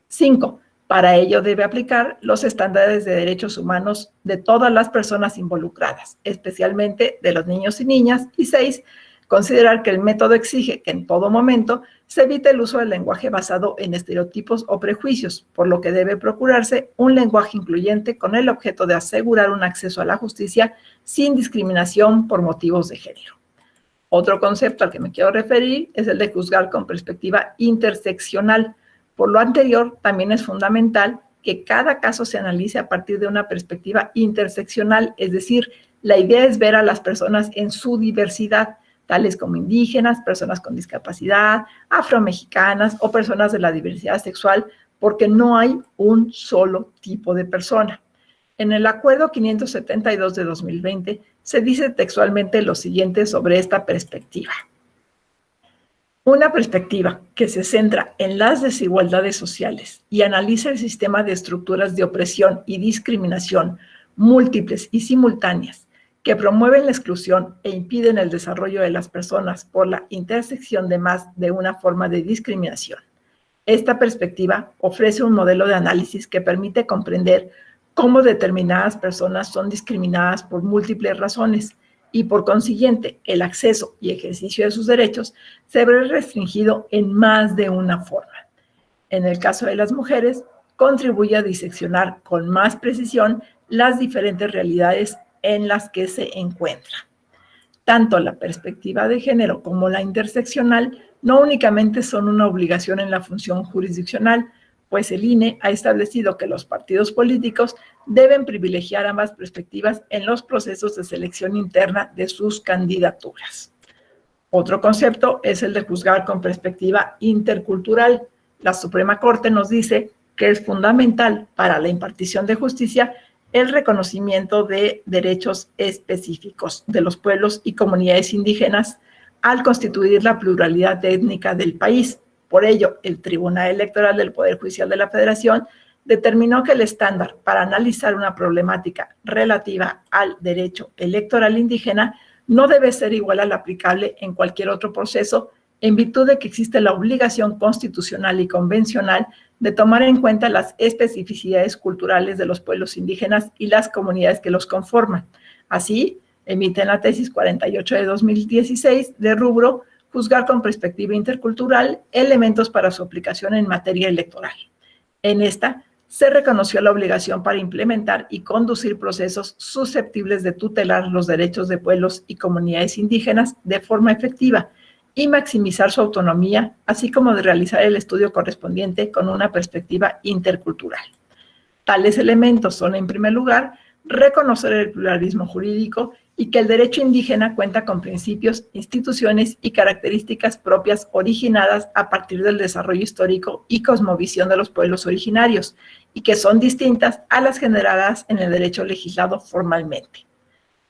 B: 5. Para ello debe aplicar los estándares de derechos humanos de todas las personas involucradas, especialmente de los niños y niñas. Y 6. Considerar que el método exige que en todo momento se evite el uso del lenguaje basado en estereotipos o prejuicios, por lo que debe procurarse un lenguaje incluyente con el objeto de asegurar un acceso a la justicia sin discriminación por motivos de género. Otro concepto al que me quiero referir es el de juzgar con perspectiva interseccional. Por lo anterior, también es fundamental que cada caso se analice a partir de una perspectiva interseccional, es decir, la idea es ver a las personas en su diversidad, tales como indígenas, personas con discapacidad, afromexicanas o personas de la diversidad sexual, porque no hay un solo tipo de persona. En el Acuerdo 572 de 2020 se dice textualmente lo siguiente sobre esta perspectiva. Una perspectiva que se centra en las desigualdades sociales y analiza el sistema de estructuras de opresión y discriminación múltiples y simultáneas que promueven la exclusión e impiden el desarrollo de las personas por la intersección de más de una forma de discriminación. Esta perspectiva ofrece un modelo de análisis que permite comprender cómo determinadas personas son discriminadas por múltiples razones y, por consiguiente, el acceso y ejercicio de sus derechos se ve restringido en más de una forma. En el caso de las mujeres, contribuye a diseccionar con más precisión las diferentes realidades en las que se encuentra. Tanto la perspectiva de género como la interseccional no únicamente son una obligación en la función jurisdiccional, pues el INE ha establecido que los partidos políticos deben privilegiar ambas perspectivas en los procesos de selección interna de sus candidaturas. Otro concepto es el de juzgar con perspectiva intercultural. La Suprema Corte nos dice que es fundamental para la impartición de justicia el reconocimiento de derechos específicos de los pueblos y comunidades indígenas al constituir la pluralidad étnica del país. Por ello, el Tribunal Electoral del Poder Judicial de la Federación determinó que el estándar para analizar una problemática relativa al derecho electoral indígena no debe ser igual al aplicable en cualquier otro proceso, en virtud de que existe la obligación constitucional y convencional de tomar en cuenta las especificidades culturales de los pueblos indígenas y las comunidades que los conforman. Así, emiten la tesis 48 de 2016 de rubro Juzgar con perspectiva intercultural, elementos para su aplicación en materia electoral. En esta, se reconoció la obligación para implementar y conducir procesos susceptibles de tutelar los derechos de pueblos y comunidades indígenas de forma efectiva y maximizar su autonomía, así como de realizar el estudio correspondiente con una perspectiva intercultural. Tales elementos son, en primer lugar, reconocer el pluralismo jurídico y que el derecho indígena cuenta con principios, instituciones y características propias originadas a partir del desarrollo histórico y cosmovisión de los pueblos originarios y que son distintas a las generadas en el derecho legislado formalmente.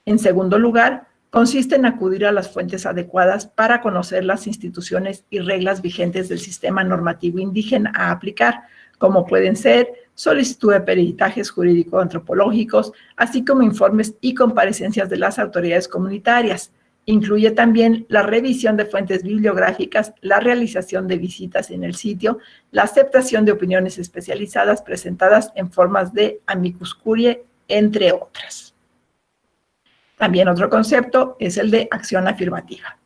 B: En segundo lugar, consiste en acudir a las fuentes adecuadas para conocer las instituciones y reglas vigentes del sistema normativo indígena a aplicar, como pueden ser solicitud de peritajes jurídico-antropológicos, así como informes y comparecencias de las autoridades comunitarias. Incluye también la revisión de fuentes bibliográficas, la realización de visitas en el sitio, la aceptación de opiniones especializadas presentadas en formas de amicus curiae, entre otras. También otro concepto es el de acción afirmativa.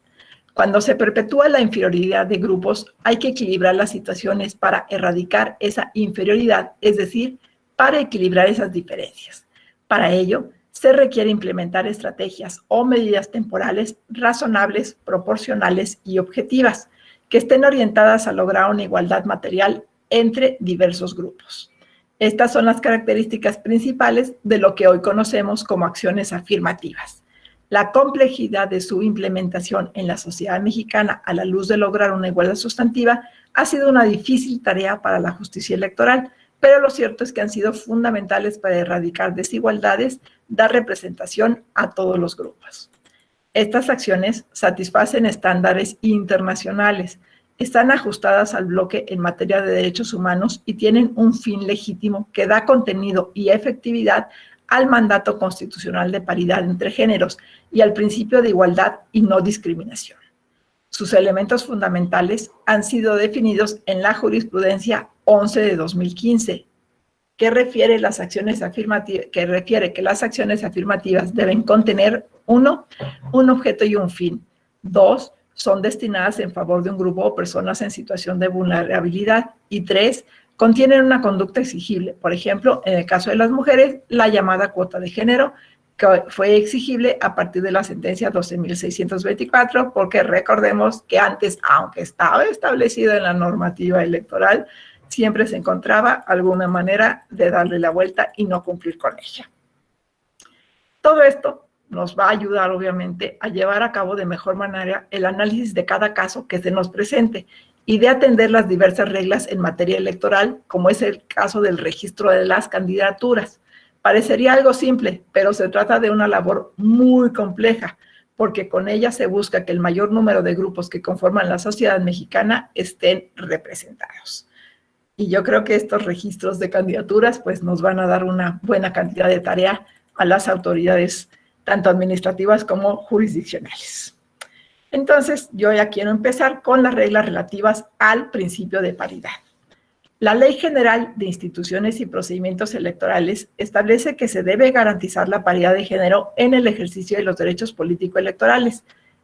B: Cuando se perpetúa la inferioridad de grupos, hay que equilibrar las situaciones para erradicar esa inferioridad, es decir, para equilibrar esas diferencias. Para ello, se requiere implementar estrategias o medidas temporales razonables, proporcionales y objetivas, que estén orientadas a lograr una igualdad material entre diversos grupos. Estas son las características principales de lo que hoy conocemos como acciones afirmativas. La complejidad de su implementación en la sociedad mexicana a la luz de lograr una igualdad sustantiva ha sido una difícil tarea para la justicia electoral, pero lo cierto es que han sido fundamentales para erradicar desigualdades, dar representación a todos los grupos. Estas acciones satisfacen estándares internacionales, están ajustadas al bloque en materia de derechos humanos y tienen un fin legítimo que da contenido y efectividad al mandato constitucional de paridad entre géneros y al principio de igualdad y no discriminación. Sus elementos fundamentales han sido definidos en la jurisprudencia 11 de 2015, que refiere que las acciones afirmativas deben contener 1, un objeto y un fin. 2, son destinadas en favor de un grupo o personas en situación de vulnerabilidad. Y 3, contienen una conducta exigible. Por ejemplo, en el caso de las mujeres, la llamada cuota de género, que fue exigible a partir de la sentencia 12.624, porque recordemos que antes, aunque estaba establecido en la normativa electoral, siempre se encontraba alguna manera de darle la vuelta y no cumplir con ella. Todo esto nos va a ayudar, obviamente, a llevar a cabo de mejor manera el análisis de cada caso que se nos presente y de atender las diversas reglas en materia electoral, como es el caso del registro de las candidaturas. Parecería algo simple, pero se trata de una labor muy compleja, porque con ella se busca que el mayor número de grupos que conforman la sociedad mexicana estén representados. Y yo creo que estos registros de candidaturas pues nos van a dar una buena cantidad de tarea a las autoridades, tanto administrativas como jurisdiccionales. Entonces, yo ya quiero empezar con las reglas relativas al principio de paridad. La Ley General de Instituciones y Procedimientos Electorales establece que se debe garantizar la paridad de género en el ejercicio de los derechos político-electorales.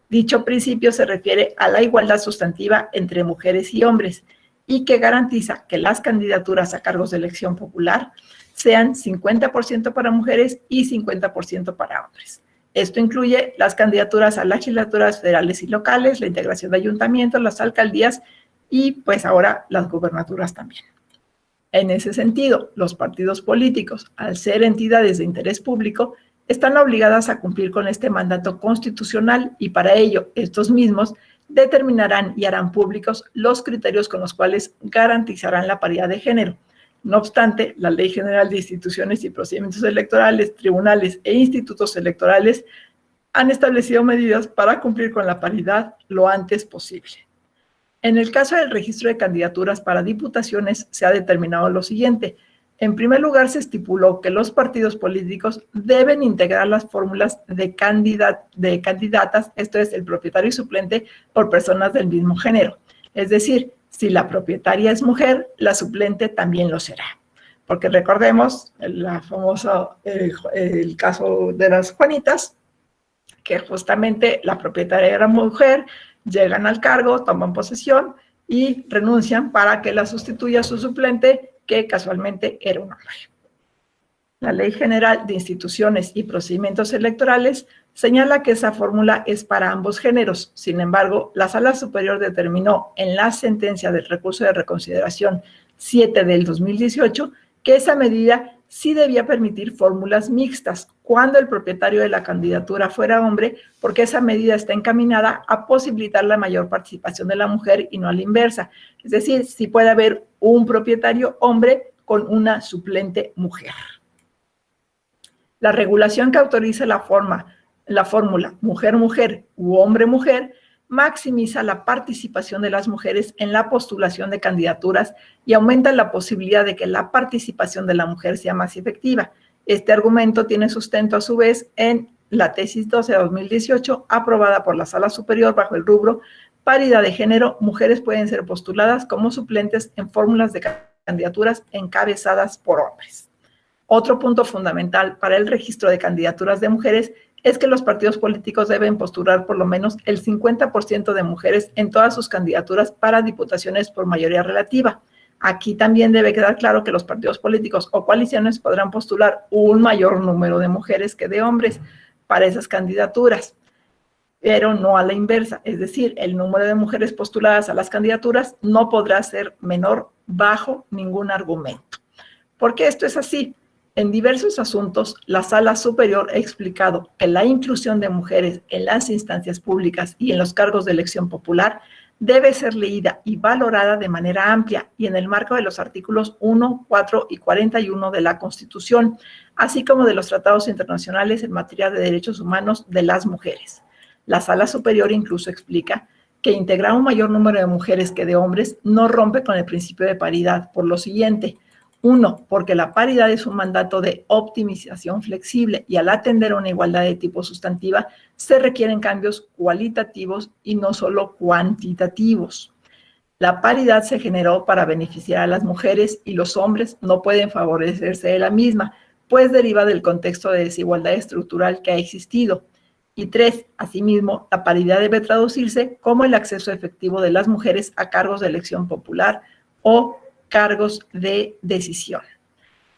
B: Dicho principio se refiere a la igualdad sustantiva entre mujeres y hombres y que garantiza que las candidaturas a cargos de elección popular sean 50% para mujeres y 50% para hombres. Esto incluye las candidaturas a legislaturas federales y locales, la integración de ayuntamientos, las alcaldías y pues ahora las gubernaturas también. En ese sentido, los partidos políticos, al ser entidades de interés público, están obligadas a cumplir con este mandato constitucional y para ello estos mismos determinarán y harán públicos los criterios con los cuales garantizarán la paridad de género. No obstante, la Ley General de Instituciones y Procedimientos Electorales, tribunales e institutos electorales han establecido medidas para cumplir con la paridad lo antes posible. En el caso del registro de candidaturas para diputaciones se ha determinado lo siguiente. En primer lugar, se estipuló que los partidos políticos deben integrar las fórmulas de candidatas, esto es, el propietario y suplente, por personas del mismo género. Es decir, si la propietaria es mujer, la suplente también lo será. Porque recordemos el caso de las Juanitas, que justamente la propietaria era mujer, llegan al cargo, toman posesión y renuncian para que la sustituya su suplente, que casualmente era un hombre. La Ley General de Instituciones y Procedimientos Electorales señala que esa fórmula es para ambos géneros. Sin embargo, la Sala Superior determinó en la sentencia del recurso de reconsideración 7 del 2018 que esa medida sí debía permitir fórmulas mixtas cuando el propietario de la candidatura fuera hombre, porque esa medida está encaminada a posibilitar la mayor participación de la mujer y no a la inversa. Es decir, sí puede haber un propietario hombre con una suplente mujer. La regulación que autoriza la fórmula mujer-mujer u hombre-mujer maximiza la participación de las mujeres en la postulación de candidaturas y aumenta la posibilidad de que la participación de la mujer sea más efectiva. Este argumento tiene sustento a su vez en la tesis 12 de 2018, aprobada por la Sala Superior bajo el rubro Paridad de Género. Mujeres pueden ser postuladas como suplentes en fórmulas de candidaturas encabezadas por hombres. Otro punto fundamental para el registro de candidaturas de mujeres es que los partidos políticos deben postular por lo menos el 50% de mujeres en todas sus candidaturas para diputaciones por mayoría relativa. Aquí también debe quedar claro que los partidos políticos o coaliciones podrán postular un mayor número de mujeres que de hombres para esas candidaturas, pero no a la inversa. Es decir, el número de mujeres postuladas a las candidaturas no podrá ser menor bajo ningún argumento. ¿Por qué esto es así? En diversos asuntos, la Sala Superior ha explicado que la inclusión de mujeres en las instancias públicas y en los cargos de elección popular debe ser leída y valorada de manera amplia y en el marco de los artículos 1, 4 y 41 de la Constitución, así como de los tratados internacionales en materia de derechos humanos de las mujeres. La Sala Superior incluso explica que integrar un mayor número de mujeres que de hombres no rompe con el principio de paridad, por lo siguiente. 1, porque la paridad es un mandato de optimización flexible y al atender a una igualdad de tipo sustantiva se requieren cambios cualitativos y no solo cuantitativos. La paridad se generó para beneficiar a las mujeres y los hombres no pueden favorecerse de la misma, pues deriva del contexto de desigualdad estructural que ha existido. Y 3, asimismo, la paridad debe traducirse como el acceso efectivo de las mujeres a cargos de elección popular o cargos de decisión.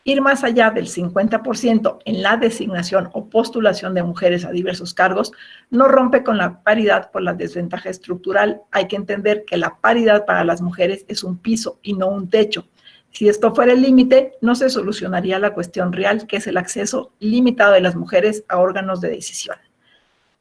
B: Ir más allá del 50% en la designación o postulación de mujeres a diversos cargos no rompe con la paridad por la desventaja estructural. Hay que entender que la paridad para las mujeres es un piso y no un techo. Si esto fuera el límite, no se solucionaría la cuestión real, que es el acceso limitado de las mujeres a órganos de decisión.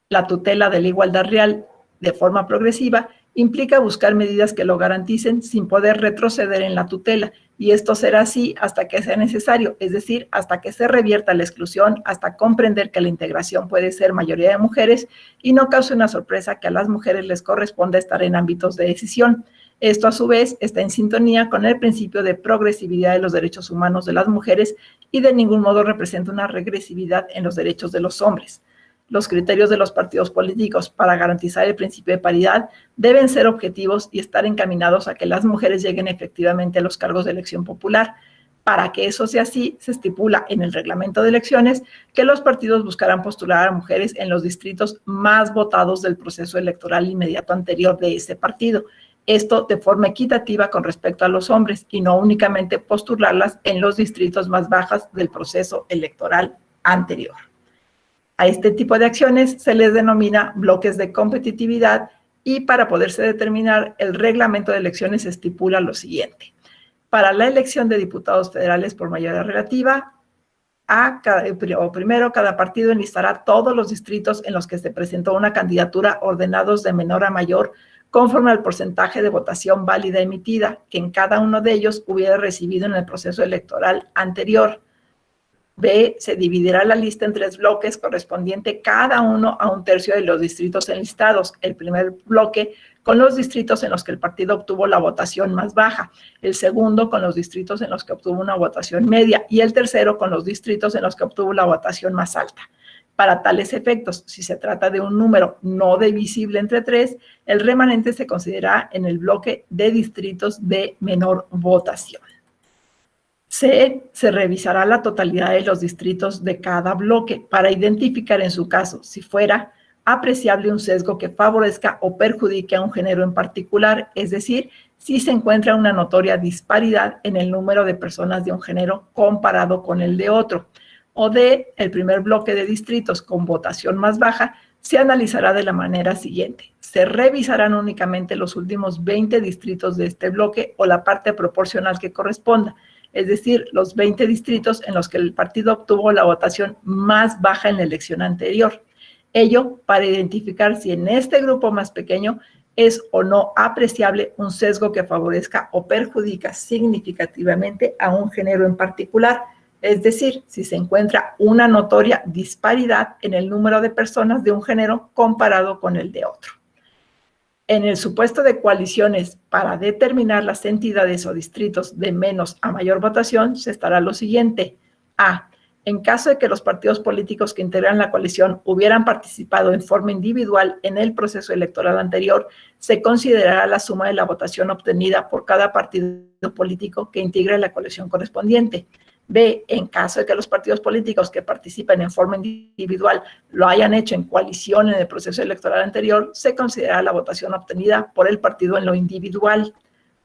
B: La tutela de la igualdad real de forma progresiva implica buscar medidas que lo garanticen sin poder retroceder en la tutela, y esto será así hasta que sea necesario, es decir, hasta que se revierta la exclusión, hasta comprender que la integración puede ser mayoría de mujeres y no cause una sorpresa que a las mujeres les corresponda estar en ámbitos de decisión. Esto, a su vez, está en sintonía con el principio de progresividad de los derechos humanos de las mujeres y de ningún modo representa una regresividad en los derechos de los hombres. Los criterios de los partidos políticos para garantizar el principio de paridad deben ser objetivos y estar encaminados a que las mujeres lleguen efectivamente a los cargos de elección popular. Para que eso sea así, se estipula en el reglamento de elecciones que los partidos buscarán postular a mujeres en los distritos más votados del proceso electoral inmediato anterior de ese partido. Esto de forma equitativa con respecto a los hombres y no únicamente postularlas en los distritos más bajos del proceso electoral anterior. A este tipo de acciones se les denomina bloques de competitividad y para poderse determinar, el reglamento de elecciones estipula lo siguiente. Para la elección de diputados federales por mayoría relativa, primero, cada partido enlistará todos los distritos en los que se presentó una candidatura ordenados de menor a mayor conforme al porcentaje de votación válida emitida que en cada uno de ellos hubiera recibido en el proceso electoral anterior. B, se dividirá la lista en 3 bloques correspondiente cada uno a 1/3 de los distritos enlistados. El primer bloque con los distritos en los que el partido obtuvo la votación más baja, el segundo con los distritos en los que obtuvo una votación media y el tercero con los distritos en los que obtuvo la votación más alta. Para tales efectos, si se trata de un número no divisible entre 3, el remanente se considera en el bloque de distritos de menor votación. C, se revisará la totalidad de los distritos de cada bloque para identificar en su caso si fuera apreciable un sesgo que favorezca o perjudique a un género en particular, es decir, si se encuentra una notoria disparidad en el número de personas de un género comparado con el de otro. O D, el primer bloque de distritos con votación más baja se analizará de la manera siguiente. Se revisarán únicamente los últimos 20 distritos de este bloque o la parte proporcional que corresponda, es decir, los 20 distritos en los que el partido obtuvo la votación más baja en la elección anterior. Ello para identificar si en este grupo más pequeño es o no apreciable un sesgo que favorezca o perjudica significativamente a un género en particular, es decir, si se encuentra una notoria disparidad en el número de personas de un género comparado con el de otro. En el supuesto de coaliciones para determinar las entidades o distritos de menos a mayor votación, se estará lo siguiente. A. En caso de que los partidos políticos que integran la coalición hubieran participado en forma individual en el proceso electoral anterior, se considerará la suma de la votación obtenida por cada partido político que integre la coalición correspondiente. B, en caso de que los partidos políticos que participen en forma individual lo hayan hecho en coalición en el proceso electoral anterior, se considerará la votación obtenida por el partido en lo individual.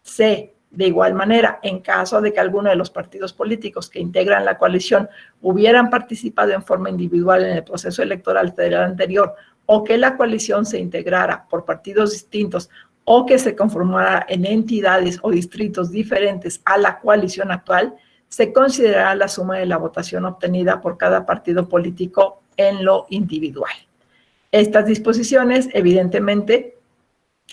B: C, de igual manera, en caso de que alguno de los partidos políticos que integran la coalición hubieran participado en forma individual en el proceso electoral federal anterior o que la coalición se integrara por partidos distintos o que se conformara en entidades o distritos diferentes a la coalición actual, se considerará la suma de la votación obtenida por cada partido político en lo individual. Estas disposiciones, evidentemente,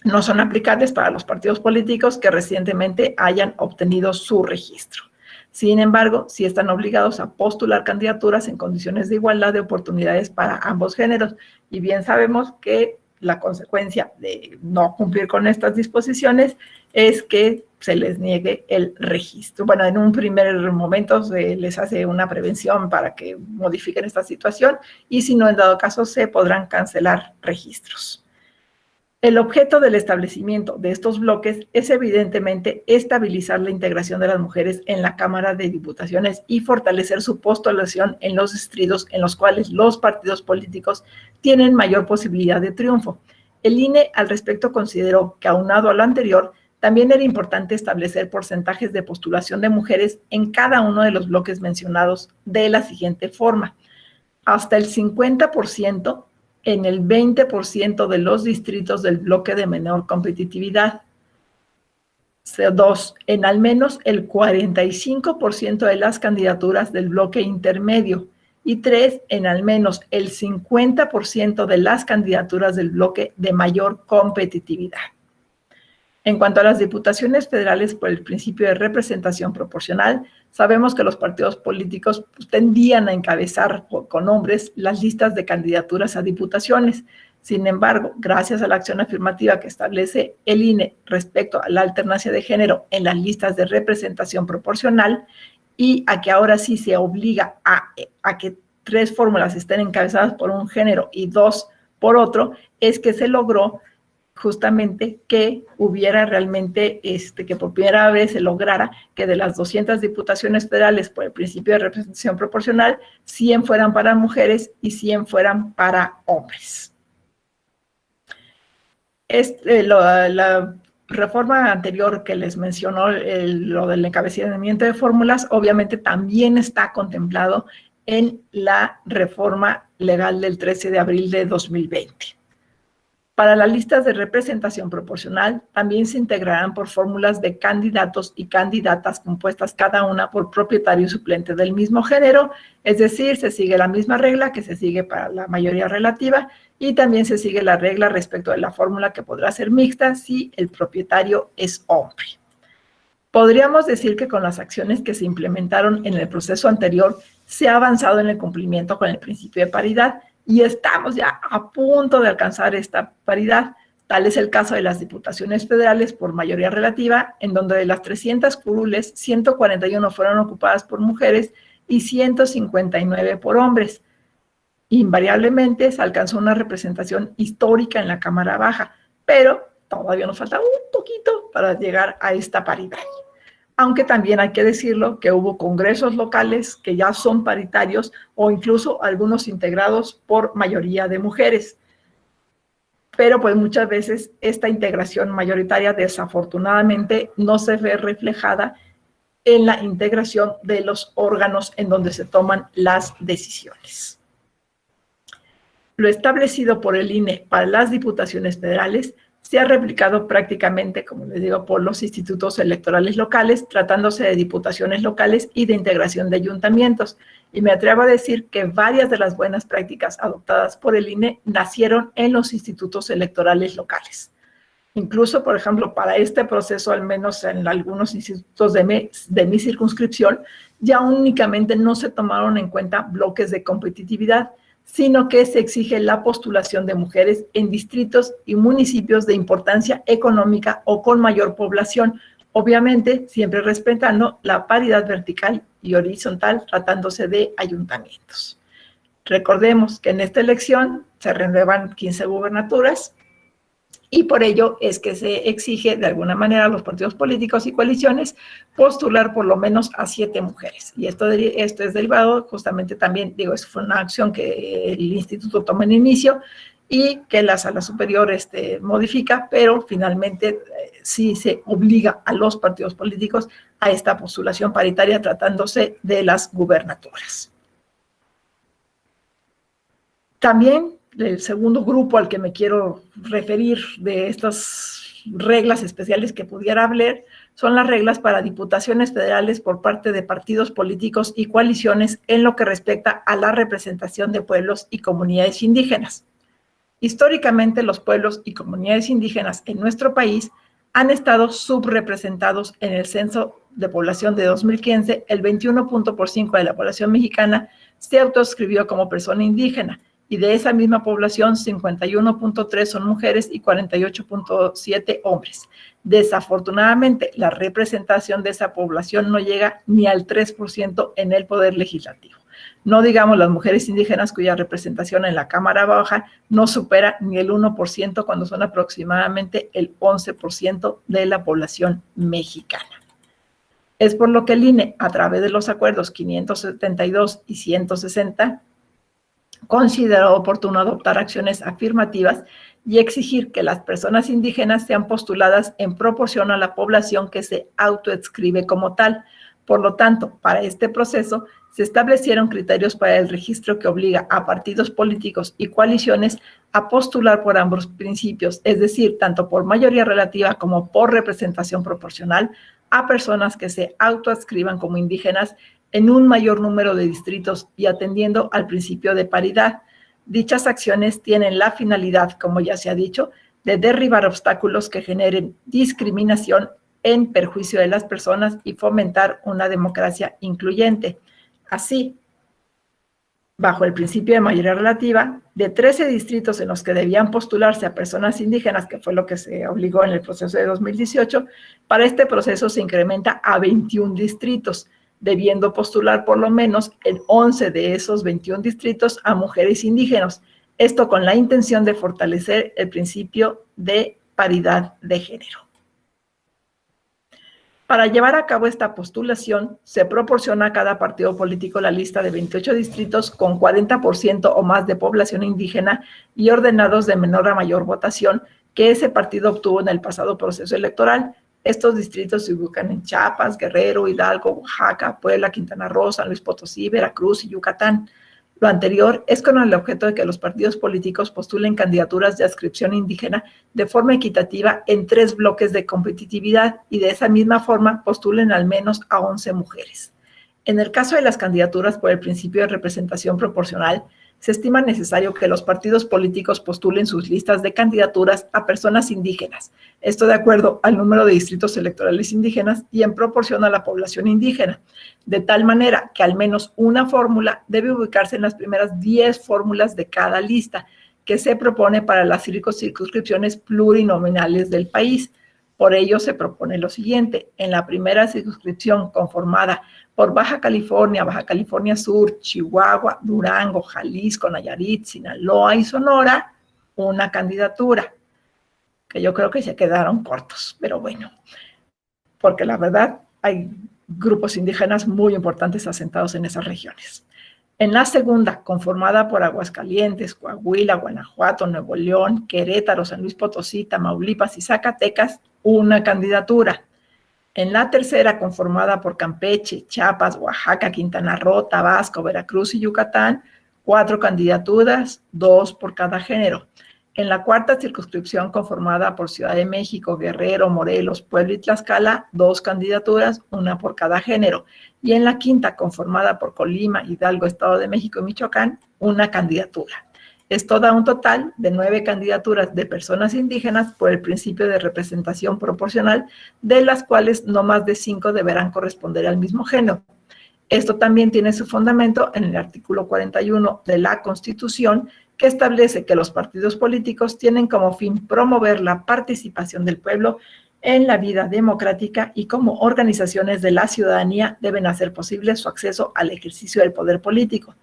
B: no son aplicables para los partidos políticos que recientemente hayan obtenido su registro. Sin embargo, sí están obligados a postular candidaturas en condiciones de igualdad de oportunidades para ambos géneros. Y bien sabemos que la consecuencia de no cumplir con estas disposiciones es que se les niegue el registro. Bueno, en un primer momento se les hace una prevención para que modifiquen esta situación y si no, en dado caso, se podrán cancelar registros. El objeto del establecimiento de estos bloques es evidentemente estabilizar la integración de las mujeres en la Cámara de Diputaciones y fortalecer su postulación en los distritos en los cuales los partidos políticos tienen mayor posibilidad de triunfo. El INE al respecto consideró que aunado a lo anterior, también era importante establecer porcentajes de postulación de mujeres en cada uno de los bloques mencionados de la siguiente forma. Hasta el 50% en el 20% de los distritos del bloque de menor competitividad. 2. En al menos el 45% de las candidaturas del bloque intermedio. Y 3. En al menos el 50% de las candidaturas del bloque de mayor competitividad. En cuanto a las diputaciones federales por el principio de representación proporcional, sabemos que los partidos políticos tendían a encabezar con hombres las listas de candidaturas a diputaciones. Sin embargo, gracias a la acción afirmativa que establece el INE respecto a la alternancia de género en las listas de representación proporcional y a que ahora sí se obliga a que 3 fórmulas estén encabezadas por un género y 2 por otro, es que se logró justamente que hubiera realmente, que por primera vez se lograra que de las 200 diputaciones federales por el principio de representación proporcional, 100 fueran para mujeres y 100 fueran para hombres. La reforma anterior que les mencionó, lo del encabezamiento de fórmulas, obviamente también está contemplado en la reforma legal del 13 de abril de 2020. Para las listas de representación proporcional, también se integrarán por fórmulas de candidatos y candidatas compuestas cada una por propietario suplente del mismo género, es decir, se sigue la misma regla que se sigue para la mayoría relativa y también se sigue la regla respecto de la fórmula que podrá ser mixta si el propietario es hombre. Podríamos decir que con las acciones que se implementaron en el proceso anterior, se ha avanzado en el cumplimiento con el principio de paridad, y estamos ya a punto de alcanzar esta paridad. Tal es el caso de las diputaciones federales por mayoría relativa, en donde de las 300 curules, 141 fueron ocupadas por mujeres y 159 por hombres. Invariablemente se alcanzó una representación histórica en la Cámara Baja, pero todavía nos falta un poquito para llegar a esta paridad. Aunque también hay que decirlo que hubo congresos locales que ya son paritarios o incluso algunos integrados por mayoría de mujeres. Pero pues muchas veces esta integración mayoritaria desafortunadamente no se ve reflejada en la integración de los órganos en donde se toman las decisiones. Lo establecido por el INE para las diputaciones federales se ha replicado prácticamente, como les digo, por los institutos electorales locales, tratándose de diputaciones locales y de integración de ayuntamientos. Y me atrevo a decir que varias de las buenas prácticas adoptadas por el INE nacieron en los institutos electorales locales. Incluso, por ejemplo, para este proceso, al menos en algunos institutos de mi circunscripción, ya únicamente no se tomaron en cuenta bloques de competitividad, sino que se exige la postulación de mujeres en distritos y municipios de importancia económica o con mayor población, obviamente siempre respetando la paridad vertical y horizontal tratándose de ayuntamientos. Recordemos que en esta elección se renuevan 15 gubernaturas y por ello es que se exige de alguna manera a los partidos políticos y coaliciones postular por lo menos a 7 mujeres. Y esto es derivado justamente también, fue una acción que el instituto toma en inicio y que la Sala Superior modifica, pero finalmente sí se obliga a los partidos políticos a esta postulación paritaria tratándose de las gubernaturas. También el segundo grupo al que me quiero referir de estas reglas especiales que pudiera hablar son las reglas para diputaciones federales por parte de partidos políticos y coaliciones en lo que respecta a la representación de pueblos y comunidades indígenas. Históricamente, los pueblos y comunidades indígenas en nuestro país han estado subrepresentados en el censo de población de 2015. El 21.5% de la población mexicana se autoscribió como persona indígena, y de esa misma población, 51.3 son mujeres y 48.7 hombres. Desafortunadamente, la representación de esa población no llega ni al 3% en el Poder Legislativo. No digamos las mujeres indígenas cuya representación en la Cámara Baja no supera ni el 1% cuando son aproximadamente el 11% de la población mexicana. Es por lo que el INE, a través de los acuerdos 572 y 160, consideró oportuno adoptar acciones afirmativas y exigir que las personas indígenas sean postuladas en proporción a la población que se autoadscribe como tal. Por lo tanto, para este proceso se establecieron criterios para el registro que obliga a partidos políticos y coaliciones a postular por ambos principios, es decir, tanto por mayoría relativa como por representación proporcional a personas que se autoadscriban como indígenas en un mayor número de distritos y atendiendo al principio de paridad. Dichas acciones tienen la finalidad, como ya se ha dicho, de derribar obstáculos que generen discriminación en perjuicio de las personas y fomentar una democracia incluyente. Así, bajo el principio de mayoría relativa, de 13 distritos en los que debían postularse a personas indígenas, que fue lo que se obligó en el proceso de 2018, para este proceso se incrementa a 21 distritos. debiendo postular por lo menos en 11 de esos 21 distritos a mujeres indígenas. Esto con la intención de fortalecer el principio de paridad de género. Para llevar a cabo esta postulación, se proporciona a cada partido político la lista de 28 distritos con 40% o más de población indígena y ordenados de menor a mayor votación que ese partido obtuvo en el pasado proceso electoral. Estos distritos se ubican en Chiapas, Guerrero, Hidalgo, Oaxaca, Puebla, Quintana Roo, San Luis Potosí, Veracruz y Yucatán. Lo anterior es con el objeto de que los partidos políticos postulen candidaturas de adscripción indígena de forma equitativa en 3 bloques de competitividad y de esa misma forma postulen al menos a 11 mujeres. En el caso de las candidaturas por el principio de representación proporcional, se estima necesario que los partidos políticos postulen sus listas de candidaturas a personas indígenas, esto de acuerdo al número de distritos electorales indígenas y en proporción a la población indígena, de tal manera que al menos una fórmula debe ubicarse en las primeras 10 fórmulas de cada lista que se propone para las circunscripciones plurinominales del país. Por ello, se propone lo siguiente: en la primera circunscripción conformada por Baja California Sur, Chihuahua, Durango, Jalisco, Nayarit, Sinaloa y Sonora, una candidatura, que yo creo que se quedaron cortos, pero bueno, porque la verdad hay grupos indígenas muy importantes asentados en esas regiones. En la segunda, conformada por Aguascalientes, Coahuila, Guanajuato, Nuevo León, Querétaro, San Luis Potosí, Tamaulipas y Zacatecas, una candidatura. En la tercera, conformada por Campeche, Chiapas, Oaxaca, Quintana Roo, Tabasco, Veracruz y Yucatán, 4 candidaturas, 2 por cada género. En la cuarta circunscripción, conformada por Ciudad de México, Guerrero, Morelos, Puebla y Tlaxcala, 2 candidaturas, 1 por cada género. Y en la quinta, conformada por Colima, Hidalgo, Estado de México y Michoacán, 1 candidatura. Esto da un total de 9 candidaturas de personas indígenas por el principio de representación proporcional, de las cuales no más de 5 deberán corresponder al mismo género. Esto también tiene su fundamento en el artículo 41 de la Constitución, que establece que los partidos políticos tienen como fin promover la participación del pueblo en la vida democrática y como organizaciones de la ciudadanía deben hacer posible su acceso al ejercicio del poder político.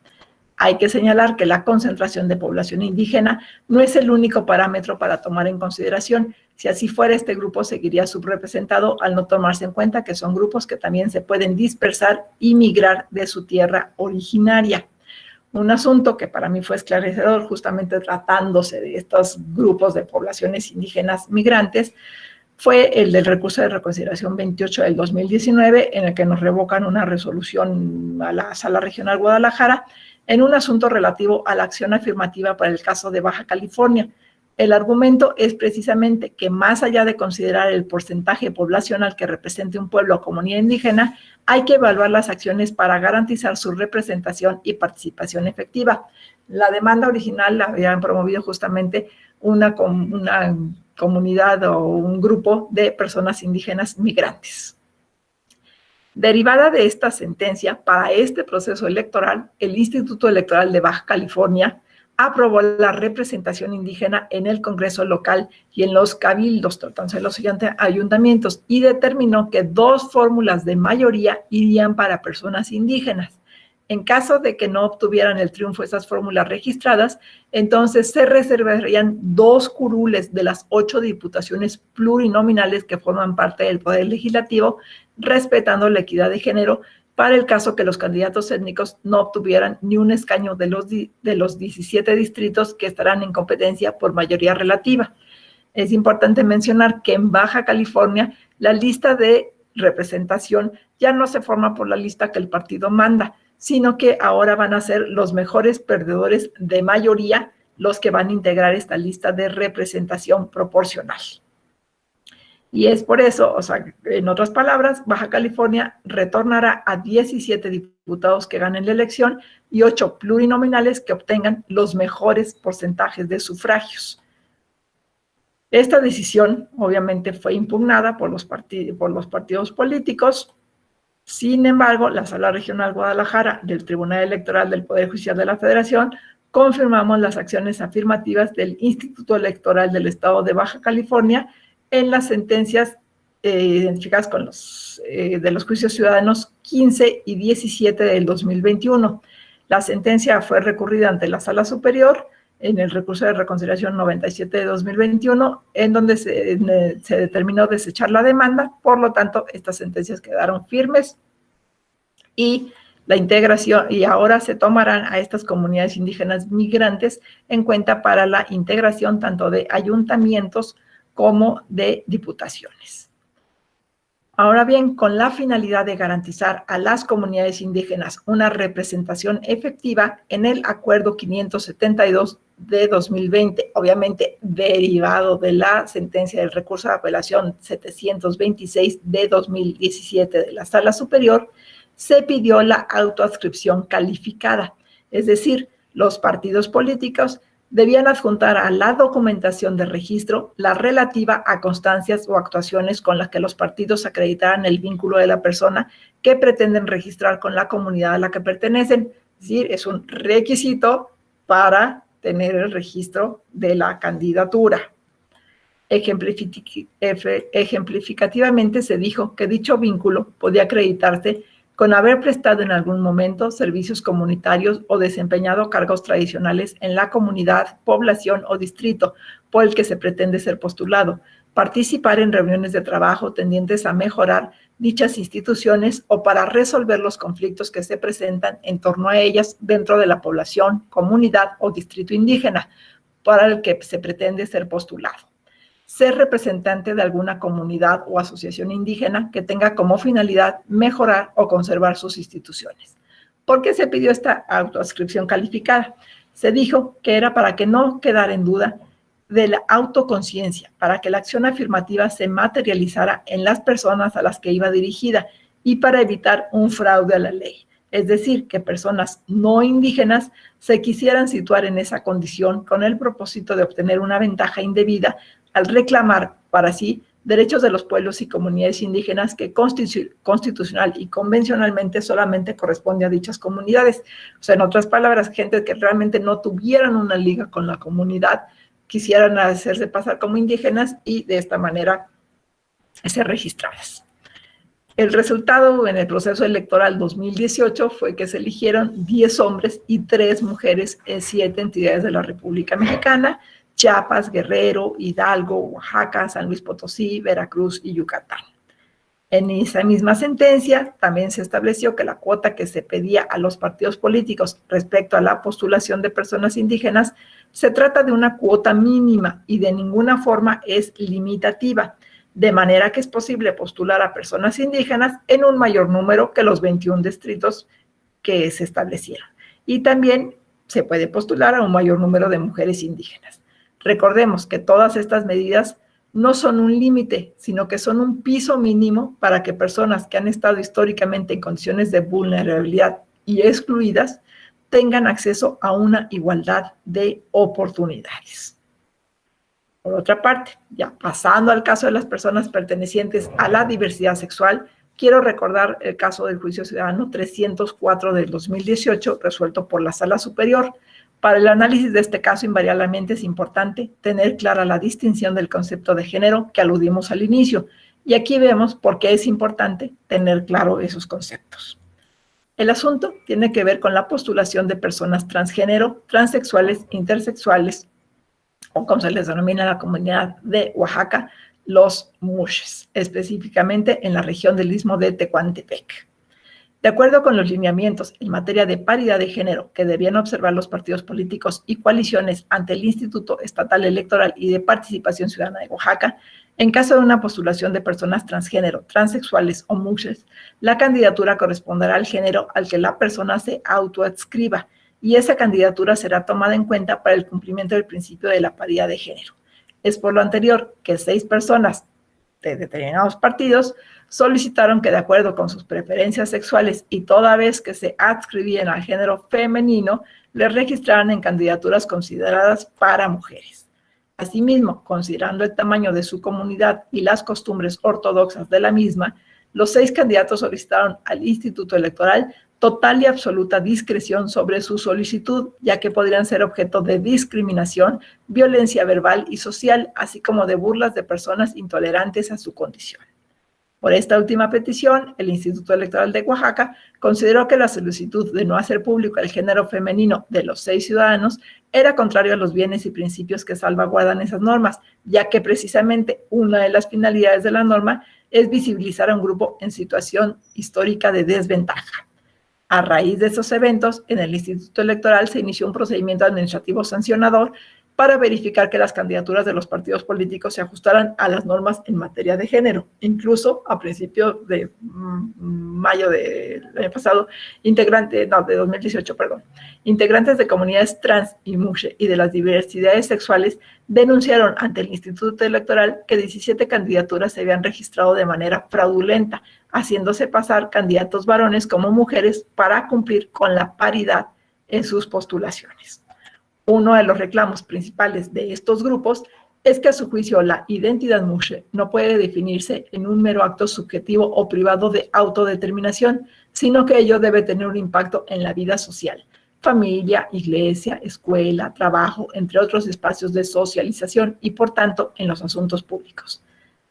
B: Hay que señalar que la concentración de población indígena no es el único parámetro para tomar en consideración. Si así fuera, este grupo seguiría subrepresentado al no tomarse en cuenta que son grupos que también se pueden dispersar y migrar de su tierra originaria. Un asunto que para mí fue esclarecedor, justamente tratándose de estos grupos de poblaciones indígenas migrantes, fue el del recurso de reconsideración 28 del 2019, en el que nos revocan una resolución a la Sala Regional Guadalajara en un asunto relativo a la acción afirmativa para el caso de Baja California. El argumento es precisamente que más allá de considerar el porcentaje poblacional que represente un pueblo o comunidad indígena, hay que evaluar las acciones para garantizar su representación y participación efectiva. La demanda original la habían promovido justamente una comunidad o un grupo de personas indígenas migrantes. Derivada de esta sentencia, para este proceso electoral, el Instituto Electoral de Baja California aprobó la representación indígena en el Congreso local y en los cabildos, tratándose de los siguientes ayuntamientos, y determinó que 2 fórmulas de mayoría irían para personas indígenas. En caso de que no obtuvieran el triunfo esas fórmulas registradas, entonces se reservarían 2 curules de las 8 diputaciones plurinominales que forman parte del Poder Legislativo, respetando la equidad de género, para el caso que los candidatos étnicos no obtuvieran ni un escaño de los 17 distritos que estarán en competencia por mayoría relativa. Es importante mencionar que en Baja California la lista de representación ya no se forma por la lista que el partido manda, sino que ahora van a ser los mejores perdedores de mayoría los que van a integrar esta lista de representación proporcional. Y es por eso, o sea, en otras palabras, Baja California retornará a 17 diputados que ganen la elección y 8 plurinominales que obtengan los mejores porcentajes de sufragios. Esta decisión, obviamente, fue impugnada por los partidos políticos. Sin embargo, la Sala Regional Guadalajara del Tribunal Electoral del Poder Judicial de la Federación confirmamos las acciones afirmativas del Instituto Electoral del Estado de Baja California en las sentencias identificadas con de los juicios ciudadanos 15 y 17 del 2021. La sentencia fue recurrida ante la Sala Superior en el recurso de reconciliación 97 de 2021, en donde se determinó desechar la demanda. Por lo tanto, estas sentencias quedaron firmes y la integración, y ahora se tomarán a estas comunidades indígenas migrantes en cuenta para la integración tanto de ayuntamientos como de diputaciones. Ahora bien, con la finalidad de garantizar a las comunidades indígenas una representación efectiva, en el Acuerdo 572 de 2020, obviamente derivado de la sentencia del recurso de apelación 726 de 2017 de la Sala Superior, se pidió la autoadscripción calificada, es decir, los partidos políticos debían adjuntar a la documentación de registro la relativa a constancias o actuaciones con las que los partidos acreditaran el vínculo de la persona que pretenden registrar con la comunidad a la que pertenecen. Es decir, es un requisito para tener el registro de la candidatura. Ejemplificativamente se dijo que dicho vínculo podía acreditarse con haber prestado en algún momento servicios comunitarios o desempeñado cargos tradicionales en la comunidad, población o distrito por el que se pretende ser postulado, participar en reuniones de trabajo tendientes a mejorar dichas instituciones o para resolver los conflictos que se presentan en torno a ellas dentro de la población, comunidad o distrito indígena para el que se pretende ser postulado. Ser representante de alguna comunidad o asociación indígena que tenga como finalidad mejorar o conservar sus instituciones. ¿Por qué se pidió esta autoadscripción calificada? Se dijo que era para que no quedara en duda de la autoconciencia, para que la acción afirmativa se materializara en las personas a las que iba dirigida y para evitar un fraude a la ley. Es decir, que personas no indígenas se quisieran situar en esa condición con el propósito de obtener una ventaja indebida al reclamar para sí derechos de los pueblos y comunidades indígenas que constitucional y convencionalmente solamente corresponde a dichas comunidades. O sea, en otras palabras, gente que realmente no tuvieran una liga con la comunidad, quisieran hacerse pasar como indígenas y de esta manera ser registradas. El resultado en el proceso electoral 2018 fue que se eligieron 10 hombres y 3 mujeres en 7 entidades de la República Mexicana: Chiapas, Guerrero, Hidalgo, Oaxaca, San Luis Potosí, Veracruz y Yucatán. En esa misma sentencia también se estableció que la cuota que se pedía a los partidos políticos respecto a la postulación de personas indígenas se trata de una cuota mínima y de ninguna forma es limitativa, de manera que es posible postular a personas indígenas en un mayor número que los 21 distritos que se establecieron. Y también se puede postular a un mayor número de mujeres indígenas. Recordemos que todas estas medidas no son un límite, sino que son un piso mínimo para que personas que han estado históricamente en condiciones de vulnerabilidad y excluidas tengan acceso a una igualdad de oportunidades. Por otra parte, ya pasando al caso de las personas pertenecientes a la diversidad sexual, quiero recordar el caso del Juicio Ciudadano 304 del 2018, resuelto por la Sala Superior. Para el análisis de este caso, invariablemente es importante tener clara la distinción del concepto de género que aludimos al inicio. Y aquí vemos por qué es importante tener claro esos conceptos. El asunto tiene que ver con la postulación de personas transgénero, transexuales, intersexuales, o como se les denomina en la comunidad de Oaxaca, los mushes, específicamente en la región del Istmo de Tehuantepec. De acuerdo con los lineamientos en materia de paridad de género que debían observar los partidos políticos y coaliciones ante el Instituto Estatal Electoral y de Participación Ciudadana de Oaxaca, en caso de una postulación de personas transgénero, transexuales o mushes, la candidatura corresponderá al género al que la persona se autoadscriba y esa candidatura será tomada en cuenta para el cumplimiento del principio de la paridad de género. Es por lo anterior que 6 personas de determinados partidos solicitaron que, de acuerdo con sus preferencias sexuales y toda vez que se adscribían al género femenino, les registraran en candidaturas consideradas para mujeres. Asimismo, considerando el tamaño de su comunidad y las costumbres ortodoxas de la misma, los 6 candidatos solicitaron al Instituto Electoral total y absoluta discreción sobre su solicitud, ya que podrían ser objeto de discriminación, violencia verbal y social, así como de burlas de personas intolerantes a su condición. Por esta última petición, el Instituto Electoral de Oaxaca consideró que la solicitud de no hacer público el género femenino de los 6 ciudadanos era contrario a los bienes y principios que salvaguardan esas normas, ya que precisamente una de las finalidades de la norma es visibilizar a un grupo en situación histórica de desventaja. A raíz de estos eventos, en el Instituto Electoral se inició un procedimiento administrativo sancionador para verificar que las candidaturas de los partidos políticos se ajustaran a las normas en materia de género. Incluso a principios de mayo del año pasado, de 2018, integrantes de comunidades trans y MUXE y de las diversidades sexuales denunciaron ante el Instituto Electoral que 17 candidaturas se habían registrado de manera fraudulenta, haciéndose pasar candidatos varones como mujeres para cumplir con la paridad en sus postulaciones. Uno de los reclamos principales de estos grupos es que a su juicio la identidad MUXE no puede definirse en un mero acto subjetivo o privado de autodeterminación, sino que ello debe tener un impacto en la vida social, familia, iglesia, escuela, trabajo, entre otros espacios de socialización y, por tanto, en los asuntos públicos.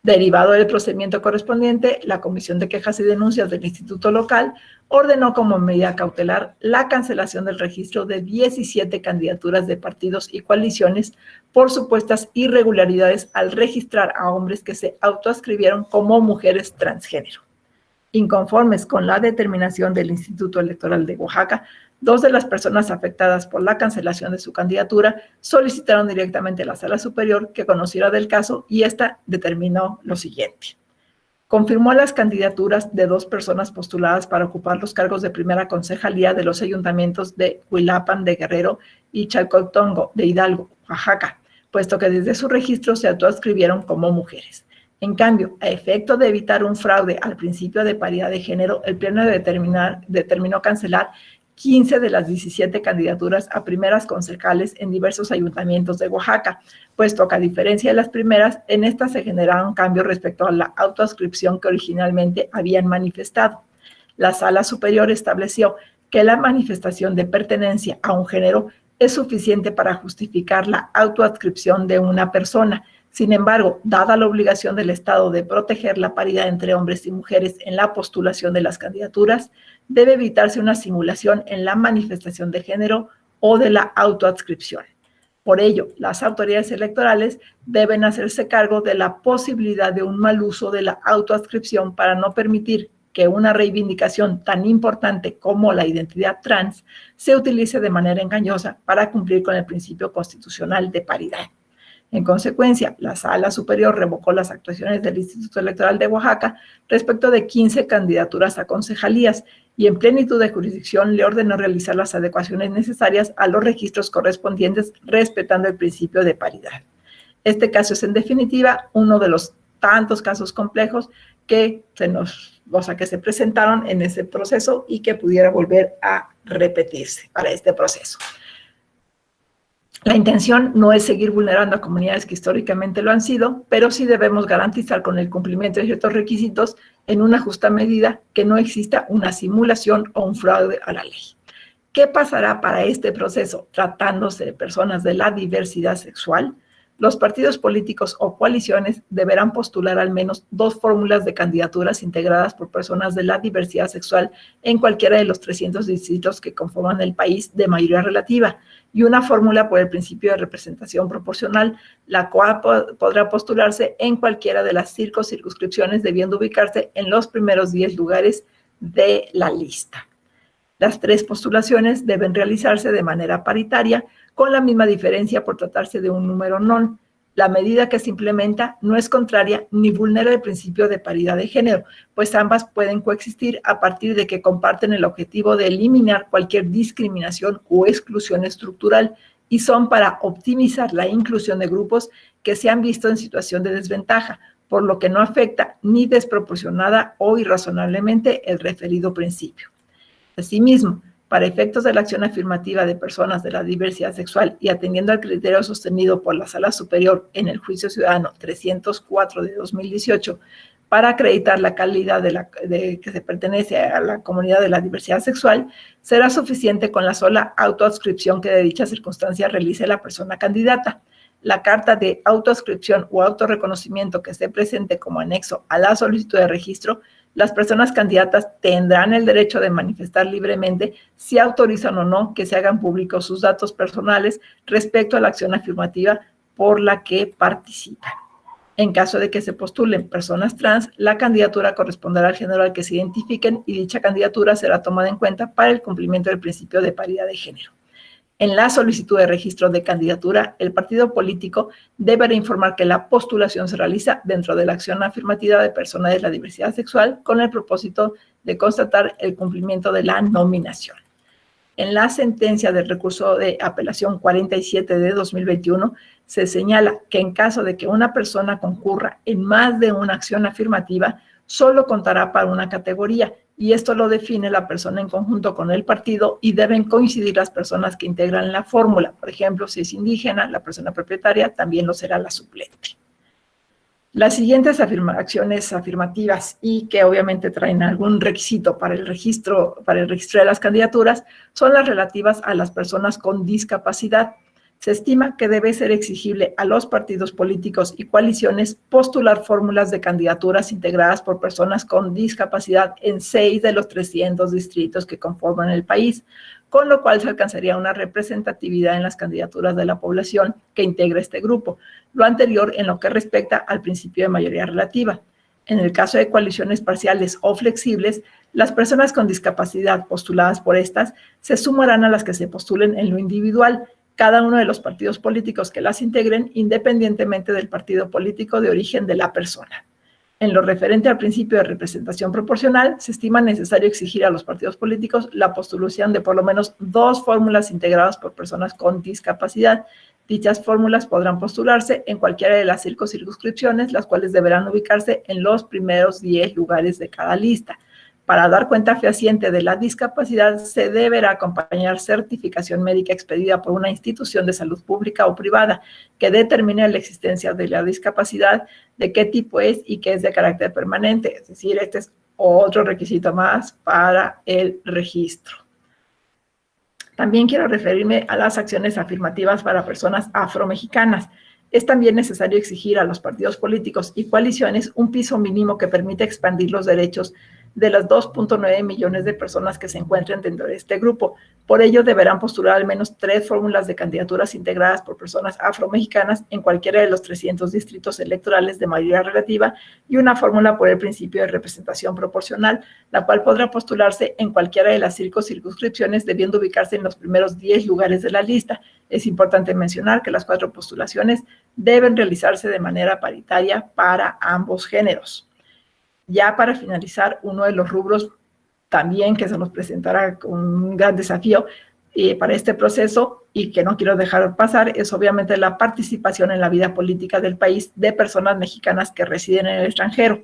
B: Derivado del procedimiento correspondiente, la Comisión de Quejas y Denuncias del Instituto Local ordenó como medida cautelar la cancelación del registro de 17 candidaturas de partidos y coaliciones por supuestas irregularidades al registrar a hombres que se autoadscribieron como mujeres transgénero. Inconformes con la determinación del Instituto Electoral de Oaxaca, 2 de las personas afectadas por la cancelación de su candidatura solicitaron directamente a la Sala Superior que conociera del caso y esta determinó lo siguiente. Confirmó las candidaturas de 2 personas postuladas para ocupar los cargos de primera concejalía de los ayuntamientos de Huilapan de Guerrero y Chalcotongo de Hidalgo, Oaxaca, puesto que desde su registro se autoadscribieron como mujeres. En cambio, a efecto de evitar un fraude al principio de paridad de género, el Pleno determinó cancelar 15 de las 17 candidaturas a primeras concejales en diversos ayuntamientos de Oaxaca, puesto que a diferencia de las primeras, en estas se generaron cambios respecto a la autoadscripción que originalmente habían manifestado. La Sala Superior estableció que la manifestación de pertenencia a un género es suficiente para justificar la autoadscripción de una persona. Sin embargo, dada la obligación del Estado de proteger la paridad entre hombres y mujeres en la postulación de las candidaturas, debe evitarse una simulación en la manifestación de género o de la autoadscripción. Por ello, las autoridades electorales deben hacerse cargo de la posibilidad de un mal uso de la autoadscripción para no permitir que una reivindicación tan importante como la identidad trans se utilice de manera engañosa para cumplir con el principio constitucional de paridad. En consecuencia, la Sala Superior revocó las actuaciones del Instituto Electoral de Oaxaca respecto de 15 candidaturas a concejalías y en plenitud de jurisdicción le ordenó realizar las adecuaciones necesarias a los registros correspondientes respetando el principio de paridad. Este caso es en definitiva uno de los tantos casos complejos que se presentaron en ese proceso y que pudiera volver a repetirse para este proceso. La intención no es seguir vulnerando a comunidades que históricamente lo han sido, pero sí debemos garantizar con el cumplimiento de ciertos requisitos en una justa medida que no exista una simulación o un fraude a la ley. ¿Qué pasará para este proceso tratándose de personas de la diversidad sexual? Los partidos políticos o coaliciones deberán postular al menos 2 fórmulas de candidaturas integradas por personas de la diversidad sexual en cualquiera de los 300 distritos que conforman el país de mayoría relativa y una fórmula por el principio de representación proporcional, la cual podrá postularse en cualquiera de las circunscripciones, debiendo ubicarse en los primeros 10 lugares de la lista. Las 3 postulaciones deben realizarse de manera paritaria, con la misma diferencia por tratarse de un número non. La medida que se implementa no es contraria ni vulnera el principio de paridad de género, pues ambas pueden coexistir a partir de que comparten el objetivo de eliminar cualquier discriminación o exclusión estructural y son para optimizar la inclusión de grupos que se han visto en situación de desventaja, por lo que no afecta ni desproporcionada o irrazonablemente el referido principio. Asimismo, para efectos de la acción afirmativa de personas de la diversidad sexual y atendiendo al criterio sostenido por la Sala Superior en el Juicio Ciudadano 304 de 2018, para acreditar la calidad de que se pertenece a la comunidad de la diversidad sexual, será suficiente con la sola autoadscripción que de dicha circunstancia realice la persona candidata. la carta de autoascripción o autorreconocimiento que esté presente como anexo a la solicitud de registro, las personas candidatas tendrán el derecho de manifestar libremente si autorizan o no que se hagan públicos sus datos personales respecto a la acción afirmativa por la que participan. En caso de que se postulen personas trans, la candidatura corresponderá al género al que se identifiquen y dicha candidatura será tomada en cuenta para el cumplimiento del principio de paridad de género. En la solicitud de registro de candidatura, el partido político deberá informar que la postulación se realiza dentro de la acción afirmativa de personas de la diversidad sexual con el propósito de constatar el cumplimiento de la nominación. En la sentencia del recurso de apelación 47 de 2021, se señala que en caso de que una persona concurra en más de una acción afirmativa, solo contará para una categoría, y esto lo define la persona en conjunto con el partido y deben coincidir las personas que integran la fórmula. Por ejemplo, si es indígena, la persona propietaria también lo será la suplente. Las siguientes acciones afirmativas y que obviamente traen algún requisito para el registro de las candidaturas son las relativas a las personas con discapacidad. Se estima que debe ser exigible a los partidos políticos y coaliciones postular fórmulas de candidaturas integradas por personas con discapacidad en 6 de los 300 distritos que conforman el país, con lo cual se alcanzaría una representatividad en las candidaturas de la población que integra este grupo, lo anterior en lo que respecta al principio de mayoría relativa. En el caso de coaliciones parciales o flexibles, las personas con discapacidad postuladas por estas se sumarán a las que se postulen en lo individual, cada uno de los partidos políticos que las integren, independientemente del partido político de origen de la persona. En lo referente al principio de representación proporcional, se estima necesario exigir a los partidos políticos la postulación de por lo menos 2 fórmulas integradas por personas con discapacidad. Dichas fórmulas podrán postularse en cualquiera de las circunscripciones, las cuales deberán ubicarse en los primeros 10 lugares de cada lista. Para dar cuenta fehaciente de la discapacidad, se deberá acompañar certificación médica expedida por una institución de salud pública o privada que determine la existencia de la discapacidad, de qué tipo es y que es de carácter permanente. Es decir, este es otro requisito más para el registro. También quiero referirme a las acciones afirmativas para personas afromexicanas. Es también necesario exigir a los partidos políticos y coaliciones un piso mínimo que permita expandir los derechos de las 2.9 millones de personas que se encuentren dentro de este grupo. Por ello, deberán postular al menos 3 fórmulas de candidaturas integradas por personas afromexicanas en cualquiera de los 300 distritos electorales de mayoría relativa y una fórmula por el principio de representación proporcional, la cual podrá postularse en cualquiera de las circunscripciones, debiendo ubicarse en los primeros 10 lugares de la lista. Es importante mencionar que las 4 postulaciones deben realizarse de manera paritaria para ambos géneros. Ya para finalizar, uno de los rubros también que se nos presentará con un gran desafío para este proceso y que no quiero dejar pasar es obviamente la participación en la vida política del país de personas mexicanas que residen en el extranjero.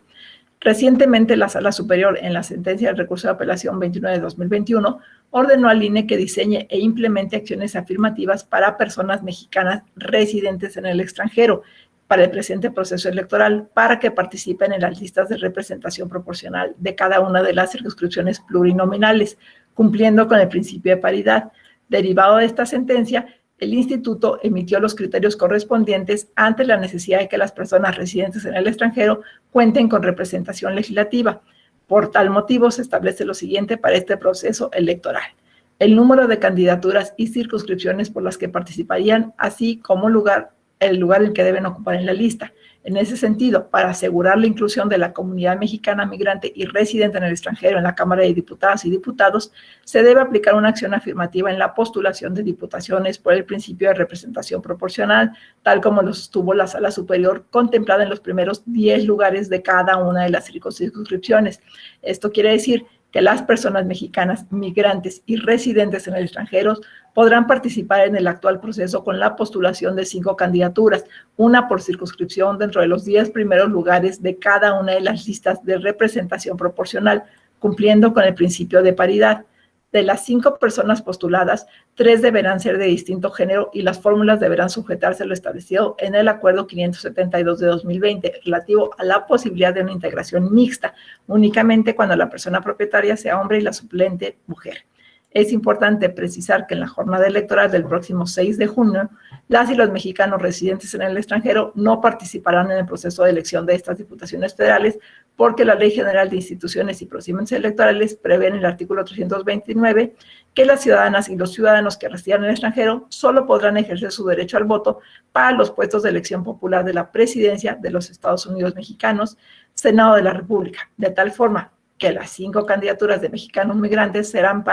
B: Recientemente, la Sala Superior, en la sentencia del recurso de apelación 29 de 2021, ordenó al INE que diseñe e implemente acciones afirmativas para personas mexicanas residentes en el extranjero para el presente proceso electoral, para que participen en las listas de representación proporcional de cada una de las circunscripciones plurinominales, cumpliendo con el principio de paridad. Derivado de esta sentencia, el Instituto emitió los criterios correspondientes ante la necesidad de que las personas residentes en el extranjero cuenten con representación legislativa. Por tal motivo, se establece lo siguiente para este proceso electoral: el número de candidaturas y circunscripciones por las que participarían, así como el lugar en que deben ocupar en la lista. En ese sentido, para asegurar la inclusión de la comunidad mexicana migrante y residente en el extranjero en la Cámara de Diputadas y Diputados, se debe aplicar una acción afirmativa en la postulación de diputaciones por el principio de representación proporcional, tal como lo sostuvo la Sala Superior, contemplada en los primeros 10 lugares de cada una de las circunscripciones. Esto quiere decir que las personas mexicanas, migrantes y residentes en el extranjero podrán participar en el actual proceso con la postulación de 5 candidaturas, una por circunscripción dentro de los 10 primeros lugares de cada una de las listas de representación proporcional, cumpliendo con el principio de paridad. De las 5 personas postuladas, 3 deberán ser de distinto género y las fórmulas deberán sujetarse a lo establecido en el Acuerdo 572 de 2020, relativo a la posibilidad de una integración mixta, únicamente cuando la persona propietaria sea hombre y la suplente mujer. Es importante precisar que en la jornada electoral del próximo 6 de junio, las y los mexicanos residentes en el extranjero no participarán en el proceso de elección de estas diputaciones federales porque la Ley General de Instituciones y Procedimientos Electorales prevé en el artículo 329 que las ciudadanas y los ciudadanos que residan en el extranjero solo podrán ejercer su derecho al voto para los puestos de elección popular de la presidencia de los Estados Unidos mexicanos, Senado de la República, de tal forma que las 5 candidaturas de mexicanos migrantes serán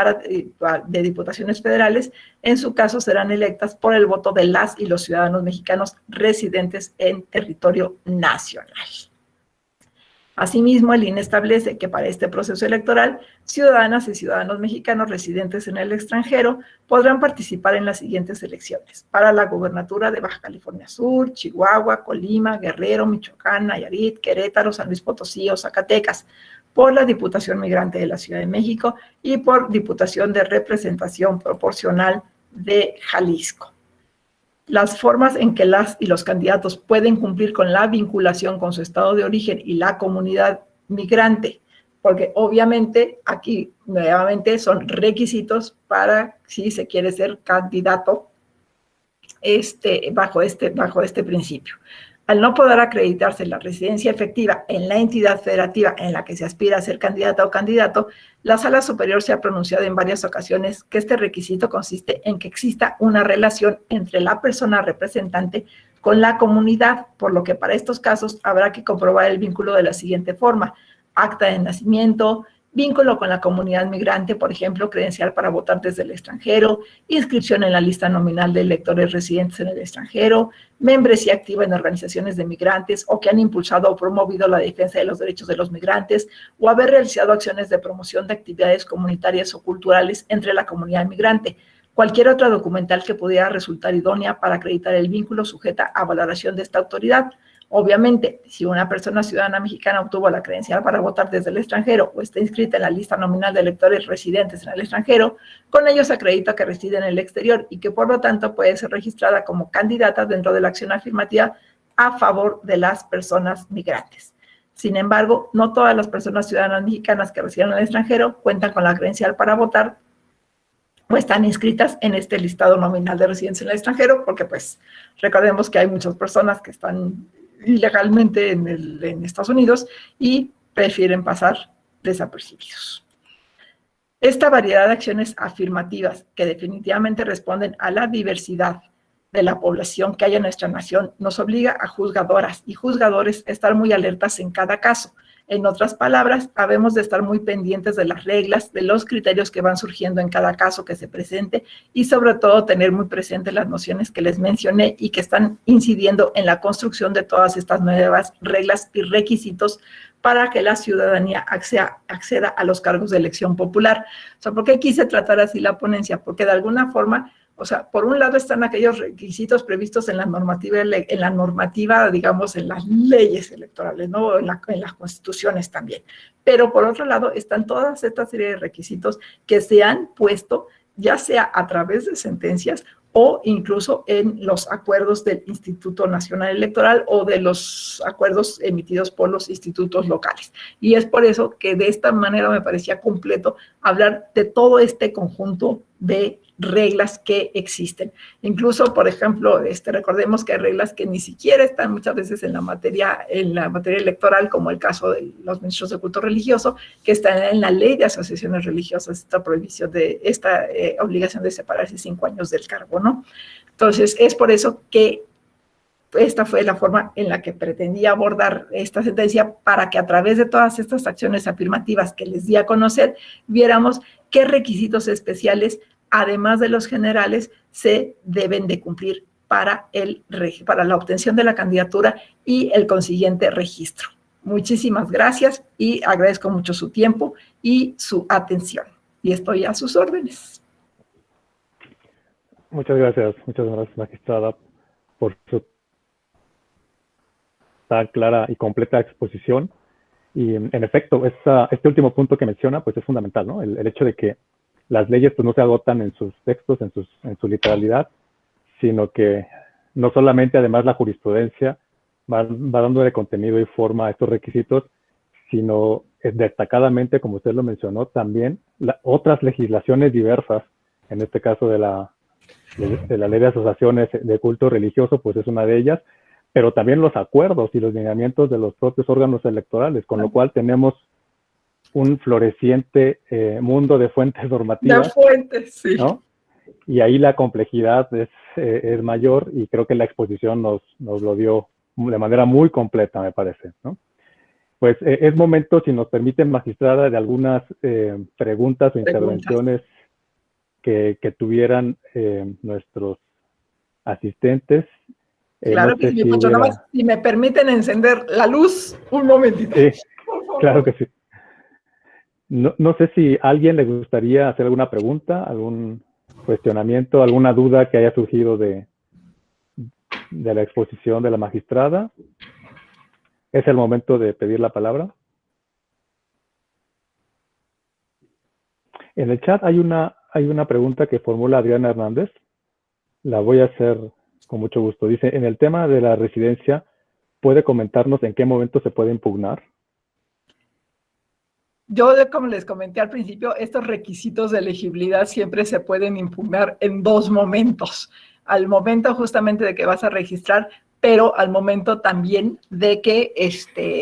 B: de diputaciones federales, en su caso serán electas por el voto de las y los ciudadanos mexicanos residentes en territorio nacional. Asimismo, el INE establece que para este proceso electoral, ciudadanas y ciudadanos mexicanos residentes en el extranjero podrán participar en las siguientes elecciones: para la gubernatura de Baja California Sur, Chihuahua, Colima, Guerrero, Michoacán, Nayarit, Querétaro, San Luis Potosí o Zacatecas, por la Diputación Migrante de la Ciudad de México y por Diputación de Representación Proporcional de Jalisco. Las formas en que las y los candidatos pueden cumplir con la vinculación con su estado de origen y la comunidad migrante, porque obviamente aquí nuevamente son requisitos para si se quiere ser candidato bajo este principio. Al no poder acreditarse la residencia efectiva en la entidad federativa en la que se aspira a ser candidata o candidato, la Sala Superior se ha pronunciado en varias ocasiones que este requisito consiste en que exista una relación entre la persona representante con la comunidad, por lo que para estos casos habrá que comprobar el vínculo de la siguiente forma: acta de nacimiento, vínculo con la comunidad migrante, por ejemplo, credencial para votar desde el extranjero, inscripción en la lista nominal de electores residentes en el extranjero, membresía activa en organizaciones de migrantes o que han impulsado o promovido la defensa de los derechos de los migrantes, o haber realizado acciones de promoción de actividades comunitarias o culturales entre la comunidad migrante. Cualquier otra documental que pudiera resultar idónea para acreditar el vínculo sujeta a valoración de esta autoridad. Obviamente, si una persona ciudadana mexicana obtuvo la credencial para votar desde el extranjero o está inscrita en la lista nominal de electores residentes en el extranjero, con ello se acredita que reside en el exterior y que por lo tanto puede ser registrada como candidata dentro de la acción afirmativa a favor de las personas migrantes. Sin embargo, no todas las personas ciudadanas mexicanas que residen en el extranjero cuentan con la credencial para votar o están inscritas en este listado nominal de residentes en el extranjero, porque pues recordemos que hay muchas personas que están ilegalmente en Estados Unidos y prefieren pasar desapercibidos. Esta variedad de acciones afirmativas que definitivamente responden a la diversidad de la población que hay en nuestra nación nos obliga a juzgadoras y juzgadores a estar muy alertas en cada caso. En otras palabras, habemos de estar muy pendientes de las reglas, de los criterios que van surgiendo en cada caso que se presente y sobre todo tener muy presentes las nociones que les mencioné y que están incidiendo en la construcción de todas estas nuevas reglas y requisitos para que la ciudadanía acceda a los cargos de elección popular. O sea, ¿por qué quise tratar así la ponencia? Porque de alguna forma, o sea, por un lado están aquellos requisitos previstos en la normativa, digamos, en las leyes electorales, ¿no? En las constituciones también. Pero por otro lado están todas esta serie de requisitos que se han puesto, ya sea a través de sentencias o incluso en los acuerdos del Instituto Nacional Electoral o de los acuerdos emitidos por los institutos locales. Y es por eso que de esta manera me parecía completo hablar de todo este conjunto de reglas que existen. Incluso, por ejemplo, recordemos que hay reglas que ni siquiera están muchas veces en la materia electoral, como el caso de los ministros de culto religioso, que están en la ley de asociaciones religiosas, esta prohibición de esta obligación de separarse 5 años del cargo, ¿no? Entonces, es por eso que esta fue la forma en la que pretendía abordar esta sentencia, para que a través de todas estas acciones afirmativas que les di a conocer, viéramos qué requisitos especiales, además de los generales, se deben de cumplir para la obtención de la candidatura y el consiguiente registro. Muchísimas gracias y agradezco mucho su tiempo y su atención. Y estoy a sus órdenes.
A: Muchas gracias, magistrada, por su tan clara y completa exposición. Y en efecto, este último punto que menciona pues es fundamental, ¿no? El hecho de que las leyes pues no se agotan en sus textos, en su literalidad, sino que no solamente además la jurisprudencia va dándole contenido y forma a estos requisitos, sino destacadamente, como usted lo mencionó, también otras legislaciones diversas, en este caso de la ley de asociaciones de culto religioso, pues es una de ellas, pero también los acuerdos y los lineamientos de los propios órganos electorales, con lo cual tenemos un floreciente mundo de fuentes normativas.
B: De fuentes, sí.
A: ¿No? Y ahí la complejidad es mayor, y creo que la exposición nos lo dio de manera muy completa, me parece, ¿no? Pues es momento, si nos permiten, magistrada, de algunas preguntas o intervenciones que tuvieran nuestros asistentes.
B: Claro
A: No
B: que
A: sé
B: sí,
A: si
B: Pancho, nada más, si me permiten encender la luz un momentito.
A: Sí, claro que sí. No sé si a alguien le gustaría hacer alguna pregunta, algún cuestionamiento, alguna duda que haya surgido de la exposición de la magistrada. Es el momento de pedir la palabra. En el chat hay una pregunta que formula Adriana Hernández. La voy a hacer con mucho gusto. Dice, en el tema de la residencia, ¿puede comentarnos en qué momento se puede impugnar?
B: Yo, como les comenté al principio, estos requisitos de elegibilidad siempre se pueden impugnar en dos momentos. Al momento justamente de que vas a registrar, pero al momento también de que,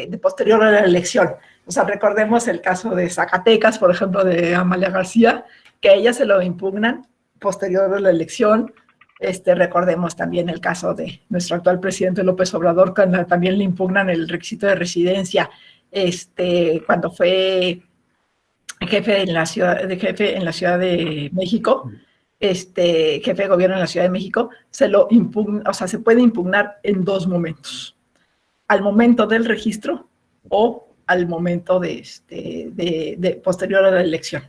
B: de posterior a la elección. O sea, recordemos el caso de Zacatecas, por ejemplo, de Amalia García, que a ella se lo impugnan posterior a la elección. Recordemos también el caso de nuestro actual presidente López Obrador, cuando también le impugnan el requisito de residencia, cuando fue jefe en la Ciudad de México, jefe de gobierno en la Ciudad de México, se lo impugna, o sea, se puede impugnar en dos momentos: al momento del registro o al momento de posterior a la elección.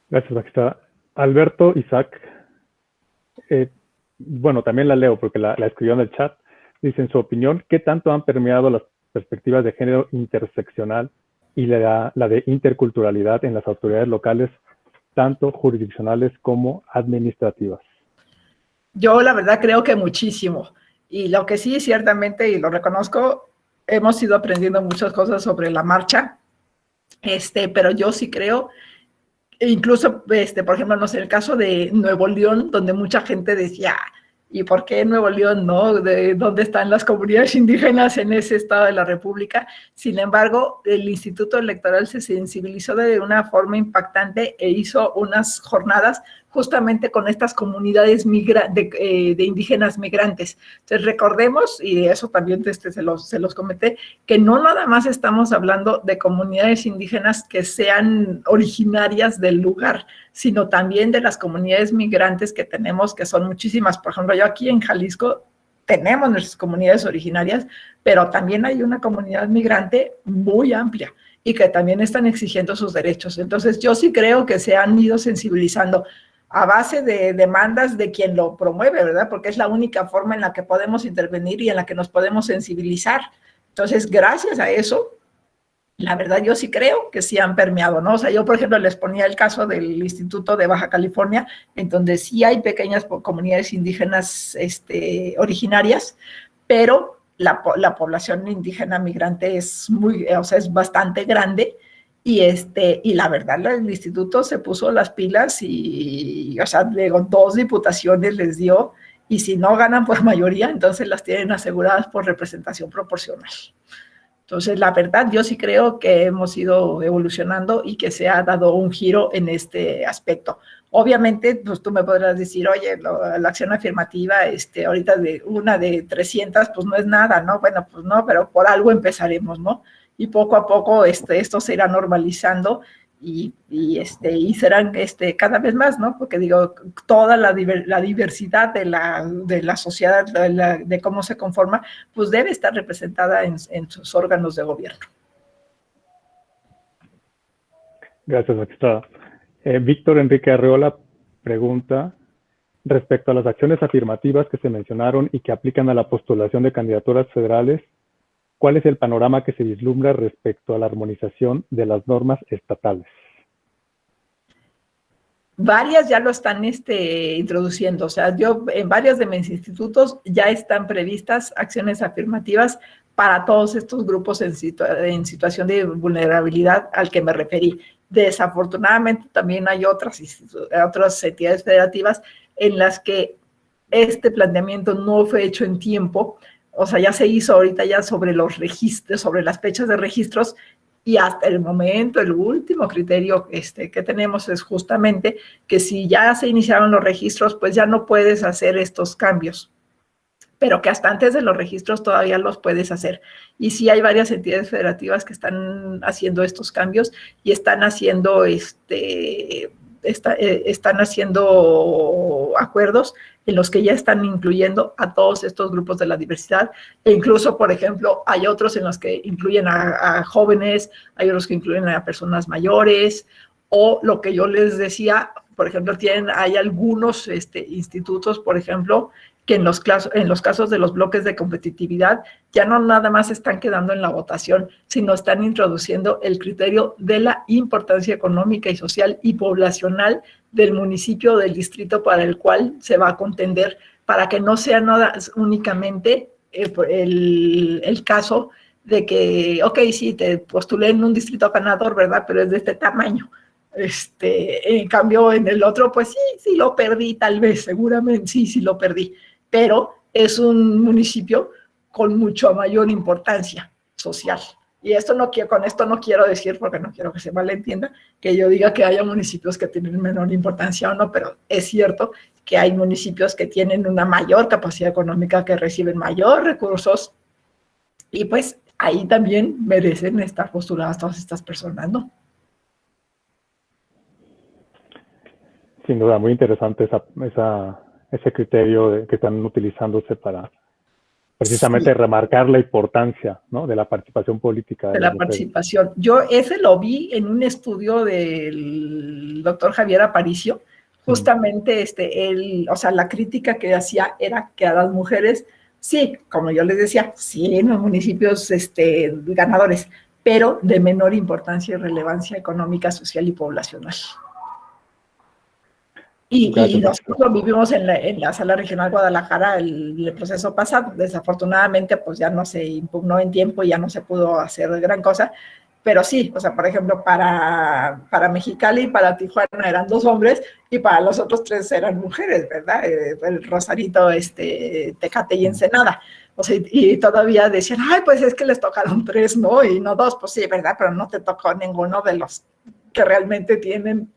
A: Gracias, magistrada. Alberto Isaac, bueno, también la leo porque la escribió en el chat. Dice, en su opinión, ¿qué tanto han permeado las perspectivas de género interseccional y la de interculturalidad en las autoridades locales, tanto jurisdiccionales como administrativas?
B: Yo la verdad creo que muchísimo. Y lo que sí, ciertamente, y lo reconozco, hemos ido aprendiendo muchas cosas sobre la marcha, pero yo sí creo, incluso, por ejemplo, no sé, el caso de Nuevo León, donde mucha gente decía, ¿y por qué Nuevo León no? ¿De dónde están las comunidades indígenas en ese estado de la República? Sin embargo, el Instituto Electoral se sensibilizó de una forma impactante e hizo unas jornadas justamente con estas comunidades de indígenas migrantes. Entonces, recordemos, y eso también se los comenté, que no nada más estamos hablando de comunidades indígenas que sean originarias del lugar, sino también de las comunidades migrantes que tenemos, que son muchísimas. Por ejemplo, yo aquí en Jalisco tenemos nuestras comunidades originarias, pero también hay una comunidad migrante muy amplia y que también están exigiendo sus derechos. Entonces, yo sí creo que se han ido sensibilizando a base de demandas de quien lo promueve, ¿verdad? Porque es la única forma en la que podemos intervenir y en la que nos podemos sensibilizar. Entonces, gracias a eso, la verdad yo sí creo que sí han permeado, ¿no? O sea, yo, por ejemplo, les ponía el caso del Instituto de Baja California, en donde sí hay pequeñas comunidades indígenas originarias, pero la población indígena migrante es es bastante grande. Y la verdad, el instituto se puso las pilas y, o sea, luego 2 diputaciones les dio, y si no ganan por mayoría, entonces las tienen aseguradas por representación proporcional. Entonces, la verdad, yo sí creo que hemos ido evolucionando y que se ha dado un giro en este aspecto. Obviamente, pues tú me podrás decir, oye, la acción afirmativa, ahorita de una de 300, pues no es nada, ¿no? Bueno, pues no, pero por algo empezaremos, ¿no? Y poco a poco esto se irá normalizando y serán cada vez más, ¿no? Porque digo, toda la diversidad de la sociedad, de cómo se conforma, pues debe estar representada en sus órganos de gobierno.
A: Gracias, magistrada. Víctor Enrique Arreola pregunta respecto a las acciones afirmativas que se mencionaron y que aplican a la postulación de candidaturas federales, ¿cuál es el panorama que se vislumbra respecto a la armonización de las normas estatales?
B: Varias ya lo están introduciendo, o sea, yo en varios de mis institutos ya están previstas acciones afirmativas para todos estos grupos en situación de vulnerabilidad al que me referí. Desafortunadamente también hay otras entidades federativas en las que este planteamiento no fue hecho en tiempo, o sea, ya se hizo ahorita ya sobre los registros, sobre las fechas de registros, y hasta el momento, el último criterio que tenemos es justamente que si ya se iniciaron los registros, pues ya no puedes hacer estos cambios, pero que hasta antes de los registros todavía los puedes hacer. Y sí hay varias entidades federativas que están haciendo estos cambios y están haciendo están haciendo acuerdos en los que ya están incluyendo a todos estos grupos de la diversidad, e incluso, por ejemplo, hay otros en los que incluyen a jóvenes, hay otros que incluyen a personas mayores, o lo que yo les decía, por ejemplo, hay algunos institutos, por ejemplo, que en los casos de los bloques de competitividad ya no nada más están quedando en la votación, sino están introduciendo el criterio de la importancia económica y social y poblacional del municipio o del distrito para el cual se va a contender, para que no sea nada únicamente el caso de que, ok, sí, te postulé en un distrito ganador, ¿verdad? Pero es de este tamaño. En cambio, en el otro, pues sí lo perdí, tal vez, seguramente, sí lo perdí, pero es un municipio con mucho mayor importancia social. Y con esto no quiero decir, porque no quiero que se malentienda, que yo diga que haya municipios que tienen menor importancia o no, pero es cierto que hay municipios que tienen una mayor capacidad económica, que reciben mayor recursos, y pues ahí también merecen estar postuladas todas estas personas, ¿no?
A: Sin duda, muy interesante ese criterio que están utilizándose para precisamente remarcar la importancia, ¿no?, de la participación política
B: de la participación. Yo ese lo vi en un estudio del doctor Javier Aparicio, justamente la crítica que hacía era que a las mujeres, sí, como yo les decía, sí, en los municipios ganadores, pero de menor importancia y relevancia económica, social y poblacional. Y nosotros vivimos en la Sala Regional Guadalajara el proceso pasado. Desafortunadamente, pues ya no se impugnó en tiempo y ya no se pudo hacer gran cosa. Pero sí, o sea, por ejemplo, para Mexicali y para Tijuana eran 2 hombres y para los otros 3 eran mujeres, ¿verdad? El Rosarito, Tecate y Ensenada. O sea, y todavía decían, ay, pues es que les tocaron 3, ¿no? Y no 2, pues sí, ¿verdad? Pero no te tocó ninguno de los que realmente tienen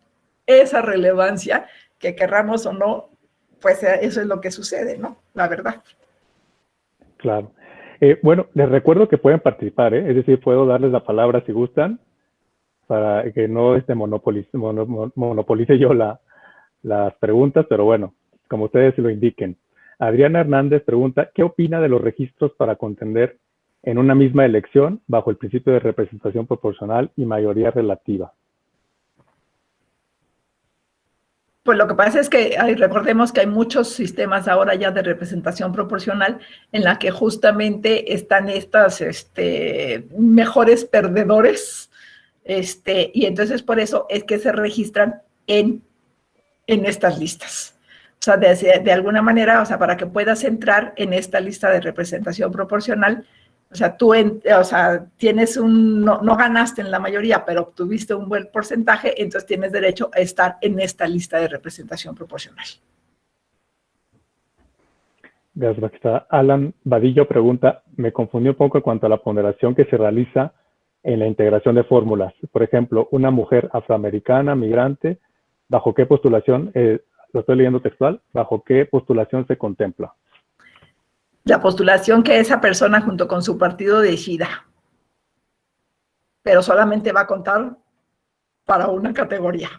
B: esa relevancia, que querramos o no, pues eso es lo que sucede, ¿no? La verdad.
A: Claro. Bueno, les recuerdo que pueden participar, es decir, puedo darles la palabra si gustan, para que no monopolice yo las preguntas, pero bueno, como ustedes lo indiquen. Adriana Hernández pregunta, ¿qué opina de los registros para contender en una misma elección bajo el principio de representación proporcional y mayoría relativa?
B: Pues lo que pasa es que recordemos que hay muchos sistemas ahora ya de representación proporcional en la que justamente están estas mejores perdedores, y entonces por eso es que se registran en estas listas. O sea, de alguna manera, o sea, para que puedas entrar en esta lista de representación proporcional, o sea, tienes no ganaste en la mayoría, pero obtuviste un buen porcentaje, entonces tienes derecho a estar en esta lista de representación proporcional.
A: Gracias. Alan Vadillo pregunta, me confundió un poco en cuanto a la ponderación que se realiza en la integración de fórmulas. Por ejemplo, una mujer afroamericana, migrante, ¿bajo qué postulación, lo estoy leyendo textual, bajo qué postulación se contempla?
B: La postulación que esa persona junto con su partido decida, pero solamente va a contar para una categoría.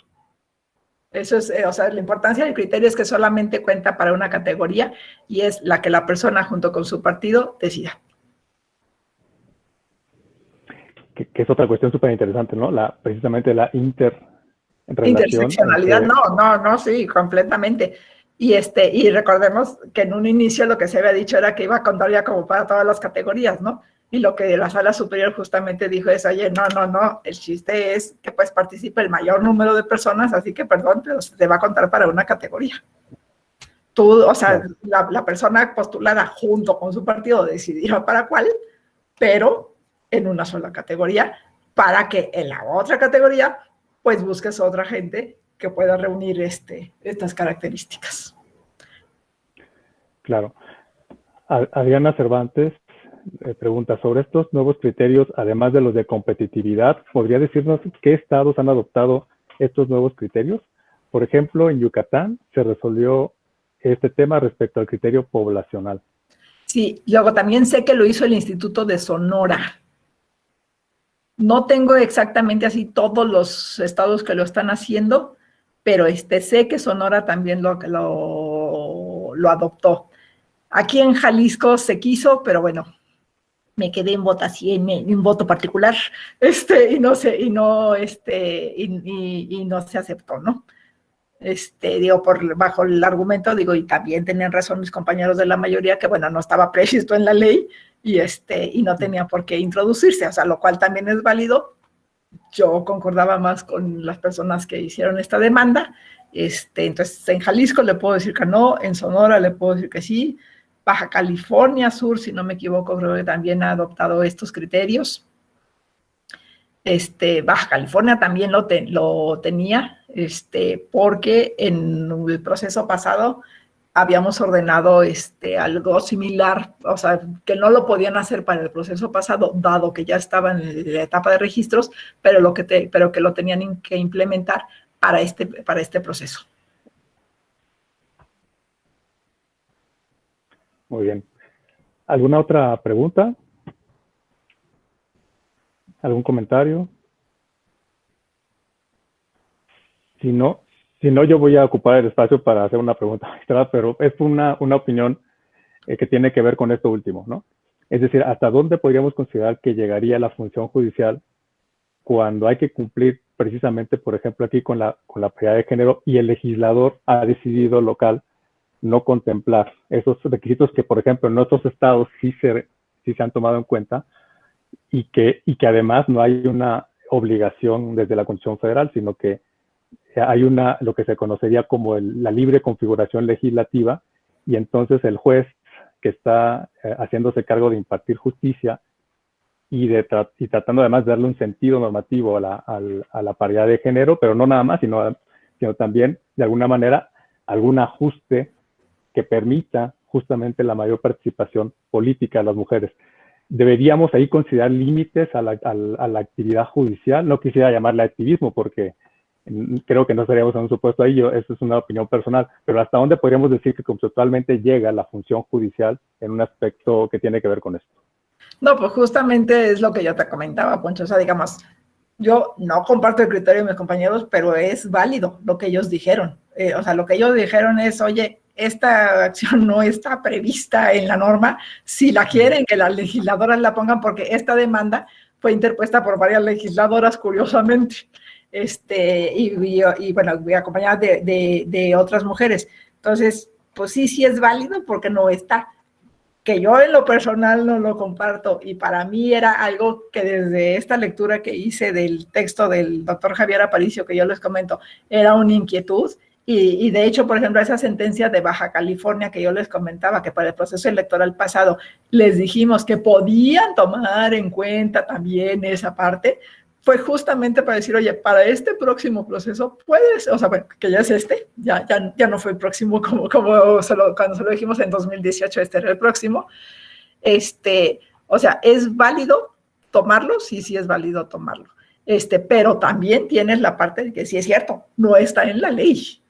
B: Eso es, o sea, la importancia del criterio es que solamente cuenta para una categoría y es la que la persona junto con su partido decida. Que
A: es otra cuestión súper interesante, ¿no? Precisamente la interseccionalidad.
B: Interseccionalidad, no, sí, completamente. Y recordemos que en un inicio lo que se había dicho era que iba a contar ya como para todas las categorías, ¿no? Y lo que la sala superior justamente dijo es, oye, no, el chiste es que pues participe el mayor número de personas, así que perdón, pero se te va a contar para una categoría. Tú, o sea, la persona postulada junto con su partido decidirá para cuál, pero en una sola categoría, para que en la otra categoría, pues busques otra gente que pueda reunir estas características.
A: Claro. Adriana Cervantes pregunta sobre estos nuevos criterios, además de los de competitividad, ¿podría decirnos qué estados han adoptado estos nuevos criterios? Por ejemplo, en Yucatán se resolvió este tema respecto al criterio poblacional.
B: Sí, luego también sé que lo hizo el Instituto de Sonora. No tengo exactamente así todos los estados que lo están haciendo, pero sé que Sonora también lo adoptó. Aquí en Jalisco se quiso, pero bueno, me quedé en votación, en voto particular, y no se aceptó, ¿no? Digo, bajo el argumento, digo, y también tenían razón mis compañeros de la mayoría, que bueno, no estaba previsto en la ley y no tenía por qué introducirse, o sea, lo cual también es válido. Yo concordaba más con las personas que hicieron esta demanda. Entonces, en Jalisco le puedo decir que no, en Sonora le puedo decir que sí, Baja California Sur, si no me equivoco, creo que también ha adoptado estos criterios. Baja California también lo tenía, porque en el proceso pasado habíamos ordenado algo similar, o sea, que no lo podían hacer para el proceso pasado, dado que ya estaba en la etapa de registros, pero que lo tenían que implementar para este proceso.
A: Muy bien. ¿Alguna otra pregunta? ¿Algún comentario? Si no, yo voy a ocupar el espacio para hacer una pregunta extra, pero es una opinión que tiene que ver con esto último, ¿no? Es decir, ¿hasta dónde podríamos considerar que llegaría la función judicial cuando hay que cumplir precisamente, por ejemplo, aquí con la paridad de género y el legislador ha decidido local no contemplar esos requisitos que, por ejemplo, en otros estados sí se han tomado en cuenta y que además no hay una obligación desde la Constitución Federal, sino que hay lo que se conocería como la libre configuración legislativa, y entonces el juez que está haciéndose cargo de impartir justicia y tratando además de darle un sentido normativo a la paridad de género, pero no nada más, sino también de alguna manera algún ajuste que permita justamente la mayor participación política de las mujeres. Deberíamos ahí considerar límites a la actividad judicial. No quisiera llamarle activismo porque creo que no estaríamos en un supuesto ahí, eso es una opinión personal, pero ¿hasta dónde podríamos decir que conceptualmente llega la función judicial en un aspecto que tiene que ver con esto?
B: No, pues justamente es lo que yo te comentaba, Poncho, o sea, digamos, yo no comparto el criterio de mis compañeros, pero es válido lo que ellos dijeron. O sea, lo que ellos dijeron es, oye, esta acción no está prevista en la norma, si la quieren que las legisladoras la pongan, porque esta demanda fue interpuesta por varias legisladoras, curiosamente, y bueno, voy acompañada de otras mujeres. Entonces, pues sí es válido porque no está. Que yo en lo personal no lo comparto, y para mí era algo que desde esta lectura que hice del texto del doctor Javier Aparicio, que yo les comento, era una inquietud, y de hecho, por ejemplo, esa sentencia de Baja California que yo les comentaba, que para el proceso electoral pasado les dijimos que podían tomar en cuenta también esa parte, fue justamente para decir, oye, para este próximo proceso puedes, o sea, bueno, que ya es ya no fue el próximo como cuando se lo dijimos en 2018, este era el próximo. O sea, ¿es válido tomarlo? Sí es válido tomarlo. Pero también tienes la parte de que sí es cierto, no está en la ley.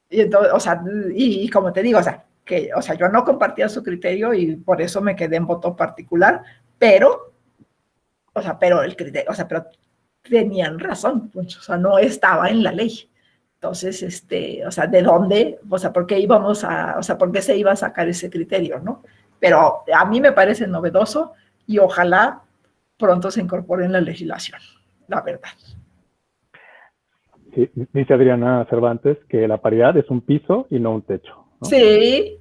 B: Y entonces, o sea, y como te digo, o sea, yo no compartía su criterio y por eso me quedé en voto particular, pero el criterio, pero tenían razón, pues, o sea, no estaba en la ley. Entonces, o sea, ¿de dónde? O sea, ¿por qué por qué se iba a sacar ese criterio, no? Pero a mí me parece novedoso y ojalá pronto se incorpore en la legislación, la verdad.
A: Sí, dice Adriana Cervantes que la paridad es un piso y no un techo, ¿no?
B: Sí,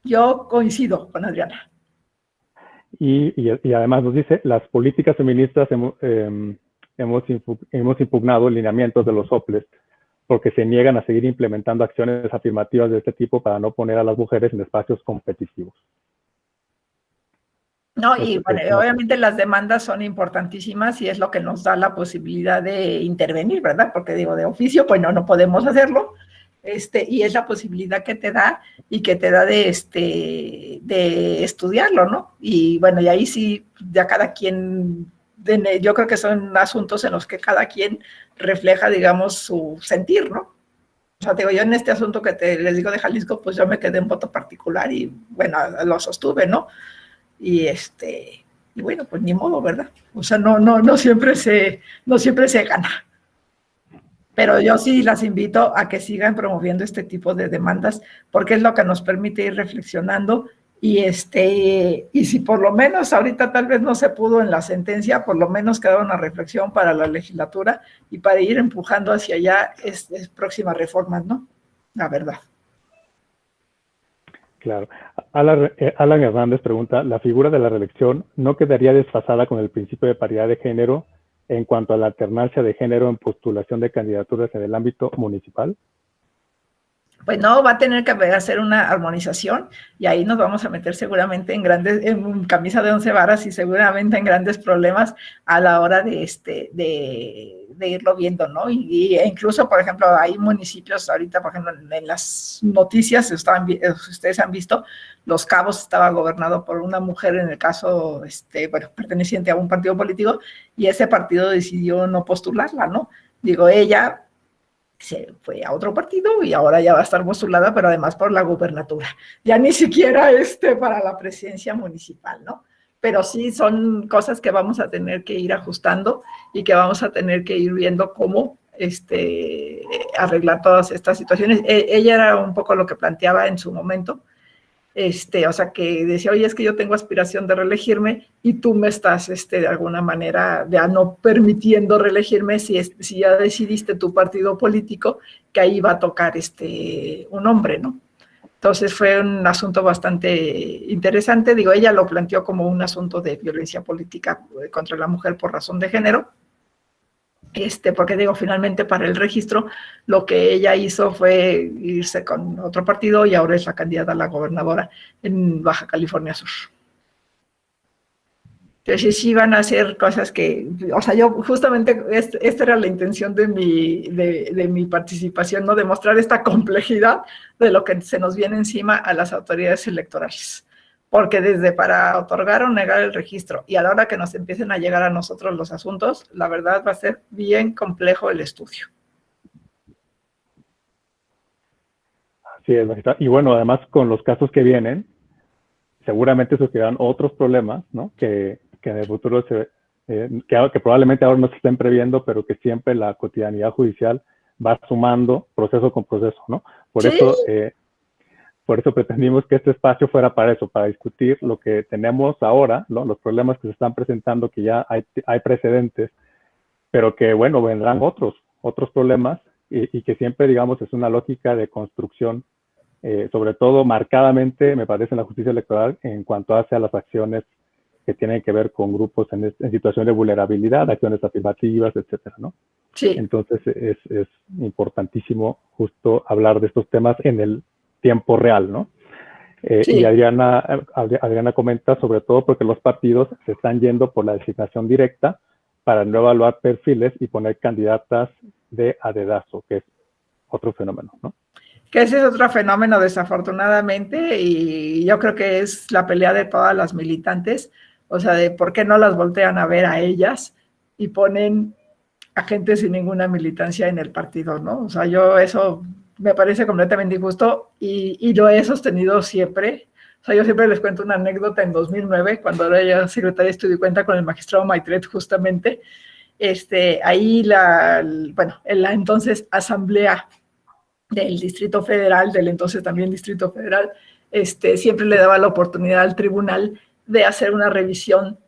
B: yo coincido con Adriana.
A: Y además nos dice, las políticas feministas hemos impugnado lineamientos de los OPLES porque se niegan a seguir implementando acciones afirmativas de este tipo para no poner a las mujeres en espacios competitivos.
B: No, y bueno, obviamente las demandas son importantísimas y es lo que nos da la posibilidad de intervenir, ¿verdad? Porque digo, de oficio, pues no podemos hacerlo, y es la posibilidad que te da y que te da de estudiarlo, ¿no? Y bueno, y ahí sí, ya cada quien, yo creo que son asuntos en los que cada quien refleja, digamos, su sentir, ¿no? O sea, digo, yo en este asunto que les digo de Jalisco, pues yo me quedé en voto particular y bueno, lo sostuve, ¿no? Y y bueno, pues ni modo, ¿verdad? O sea, no siempre se gana. Pero yo sí las invito a que sigan promoviendo este tipo de demandas, porque es lo que nos permite ir reflexionando y si por lo menos ahorita tal vez no se pudo en la sentencia, por lo menos queda una reflexión para la legislatura y para ir empujando hacia allá próximas reformas, ¿no? La verdad.
A: Claro. Alan Hernández pregunta, ¿la figura de la reelección no quedaría desfasada con el principio de paridad de género en cuanto a la alternancia de género en postulación de candidaturas en el ámbito municipal?
B: Pues no, va a tener que hacer una armonización y ahí nos vamos a meter seguramente en camisa de 11 varas y seguramente en grandes problemas a la hora de irlo viendo, ¿no? E incluso, por ejemplo, hay municipios ahorita, por ejemplo, en las noticias, ustedes han visto, Los Cabos estaba gobernado por una mujer en el caso, bueno, perteneciente a un partido político y ese partido decidió no postularla, ¿no? Digo, ella se fue a otro partido y ahora ya va a estar postulada, pero además por la gubernatura, ya ni siquiera para la presidencia municipal, ¿no? Pero sí son cosas que vamos a tener que ir ajustando y que vamos a tener que ir viendo cómo arreglar todas estas situaciones. Ella era un poco lo que planteaba en su momento, o sea, que decía, oye, es que yo tengo aspiración de reelegirme y tú me estás, de alguna manera, ya no permitiendo reelegirme si ya decidiste tu partido político que ahí va a tocar un hombre, ¿no? Entonces fue un asunto bastante interesante. Digo, ella lo planteó como un asunto de violencia política contra la mujer por razón de género, porque digo, finalmente para el registro lo que ella hizo fue irse con otro partido y ahora es la candidata a la gobernadora en Baja California Sur. Entonces sí van a hacer cosas que, o sea, yo justamente esta era la intención de mi participación, ¿no? Demostrar esta complejidad de lo que se nos viene encima a las autoridades electorales. Porque desde para otorgar o negar el registro y a la hora que nos empiecen a llegar a nosotros los asuntos, la verdad va a ser bien complejo el estudio.
A: Así es, magistrada. Y bueno, además con los casos que vienen, seguramente surgirán otros problemas, ¿no? Que en el futuro que probablemente ahora no se estén previendo, pero que siempre la cotidianidad judicial va sumando proceso con proceso, ¿no? Por eso pretendimos que este espacio fuera para eso, para discutir lo que tenemos ahora, ¿no? Los problemas que se están presentando, que ya hay precedentes, pero que, bueno, vendrán otros problemas y que siempre, digamos, es una lógica de construcción, sobre todo marcadamente, me parece, en la justicia electoral en cuanto hace a las acciones que tienen que ver con grupos en situación de vulnerabilidad, acciones afirmativas, etcétera, ¿no?
B: Sí.
A: Entonces es importantísimo justo hablar de estos temas en el tiempo real, ¿no? Sí. Y Adriana comenta sobre todo porque los partidos se están yendo por la designación directa para no evaluar perfiles y poner candidatas de a dedazo, que es otro fenómeno, ¿no?
B: Que ese es otro fenómeno, desafortunadamente, y yo creo que es la pelea de todas las militantes, o sea, de por qué no las voltean a ver a ellas y ponen a gente sin ninguna militancia en el partido, ¿no? O sea, yo eso me parece completamente injusto y lo he sostenido siempre. O sea, yo siempre les cuento una anécdota en 2009, cuando era yo secretaria de Estudio y Cuenta con el magistrado Maitret, justamente, ahí en la entonces asamblea del Distrito Federal, del entonces también Distrito Federal, siempre le daba la oportunidad al tribunal de hacer una revisión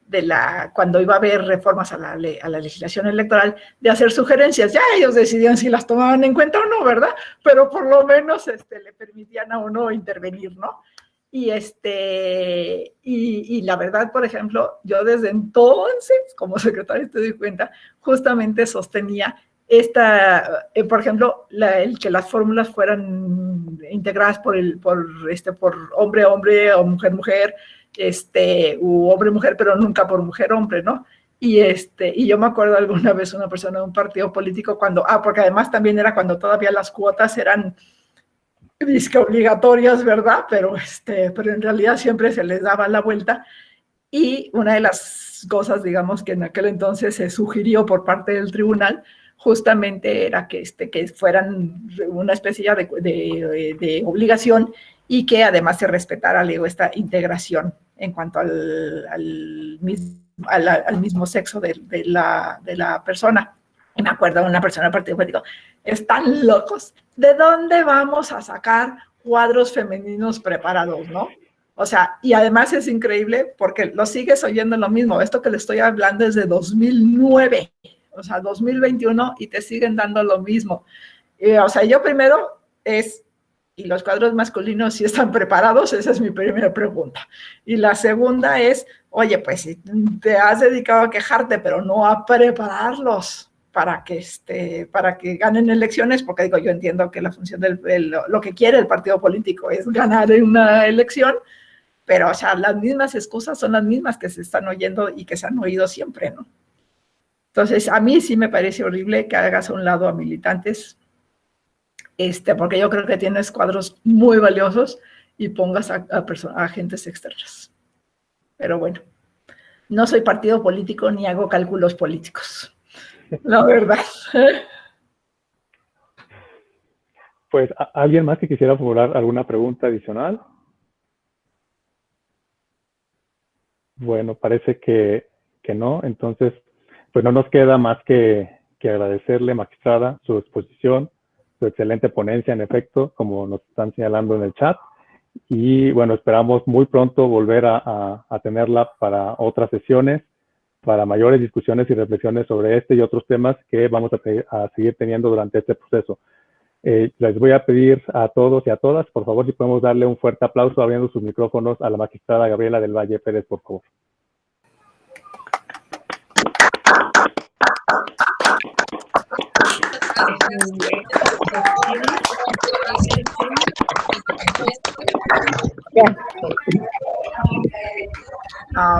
B: cuando iba a haber reformas a la legislación electoral, de hacer sugerencias. Ya ellos decidían si las tomaban en cuenta o no, ¿verdad? Pero por lo menos le permitían a uno intervenir, ¿no? Y la verdad, por ejemplo, yo desde entonces, como secretaria, te doy cuenta, justamente sostenía por ejemplo, el que las fórmulas fueran integradas por hombre, hombre, o mujer, mujer, u hombre, mujer, pero nunca por mujer, hombre, ¿no? Y yo me acuerdo alguna vez una persona de un partido político porque además también era cuando todavía las cuotas eran disque obligatorias, ¿verdad? Pero en realidad siempre se les daba la vuelta. Y una de las cosas, digamos, que en aquel entonces se sugirió por parte del tribunal, justamente era que fueran una especie ya de obligación y que además se respetara, digo, esta integración en cuanto al mismo sexo de la persona. Y me acuerdo de una persona del partido político, están locos, ¿de dónde vamos a sacar cuadros femeninos preparados, no? O sea, y además es increíble porque lo sigues oyendo lo mismo. Esto que le estoy hablando es de 2009, o sea, 2021, y te siguen dando lo mismo. O sea, yo primero ¿y los cuadros masculinos sí están preparados? Esa es mi primera pregunta. Y la segunda es, oye, pues si te has dedicado a quejarte, pero no a prepararlos para que ganen elecciones, porque digo, yo entiendo que la función lo que quiere el partido político es ganar en una elección, pero, o sea, las mismas excusas son las mismas que se están oyendo y que se han oído siempre, ¿no? Entonces, a mí sí me parece horrible que hagas a un lado a militantes, porque yo creo que tienes cuadros muy valiosos y pongas a agentes externos. Pero bueno, no soy partido político ni hago cálculos políticos, la verdad.
A: Pues, ¿alguien más que quisiera formular alguna pregunta adicional? Bueno, parece que no. Entonces, pues no nos queda más que agradecerle, magistrada, su exposición, su excelente ponencia, en efecto, como nos están señalando en el chat. Y bueno, esperamos muy pronto volver a tenerla para otras sesiones, para mayores discusiones y reflexiones sobre este y otros temas que vamos a seguir teniendo durante este proceso. Les voy a pedir a todos y a todas, por favor, si podemos darle un fuerte aplauso abriendo sus micrófonos a la magistrada Gabriela del Valle Pérez, por favor.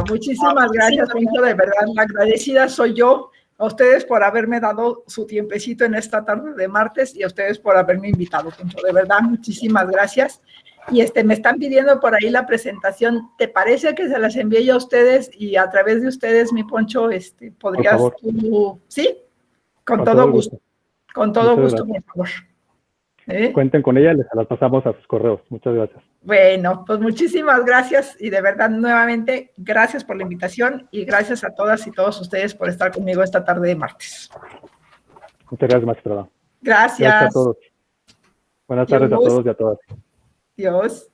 B: Muchísimas gracias, Poncho, de verdad, la agradecida soy yo a ustedes por haberme dado su tiempecito en esta tarde de martes y a ustedes por haberme invitado, Poncho, de verdad, muchísimas gracias. Y me están pidiendo por ahí la presentación, ¿te parece que se las envíe yo a ustedes y a través de ustedes, mi Poncho, podrías tú, sí? Con todo gusto. Con todo gusto, por favor.
A: Cuenten con ella, les las pasamos a sus correos. Muchas gracias.
B: Bueno, pues muchísimas gracias y de verdad nuevamente gracias por la invitación y gracias a todas y todos ustedes por estar conmigo esta tarde de martes.
A: Muchas gracias, magistrada.
B: Gracias.
A: Gracias a todos. Buenas tardes a todos y a todas.
B: Dios.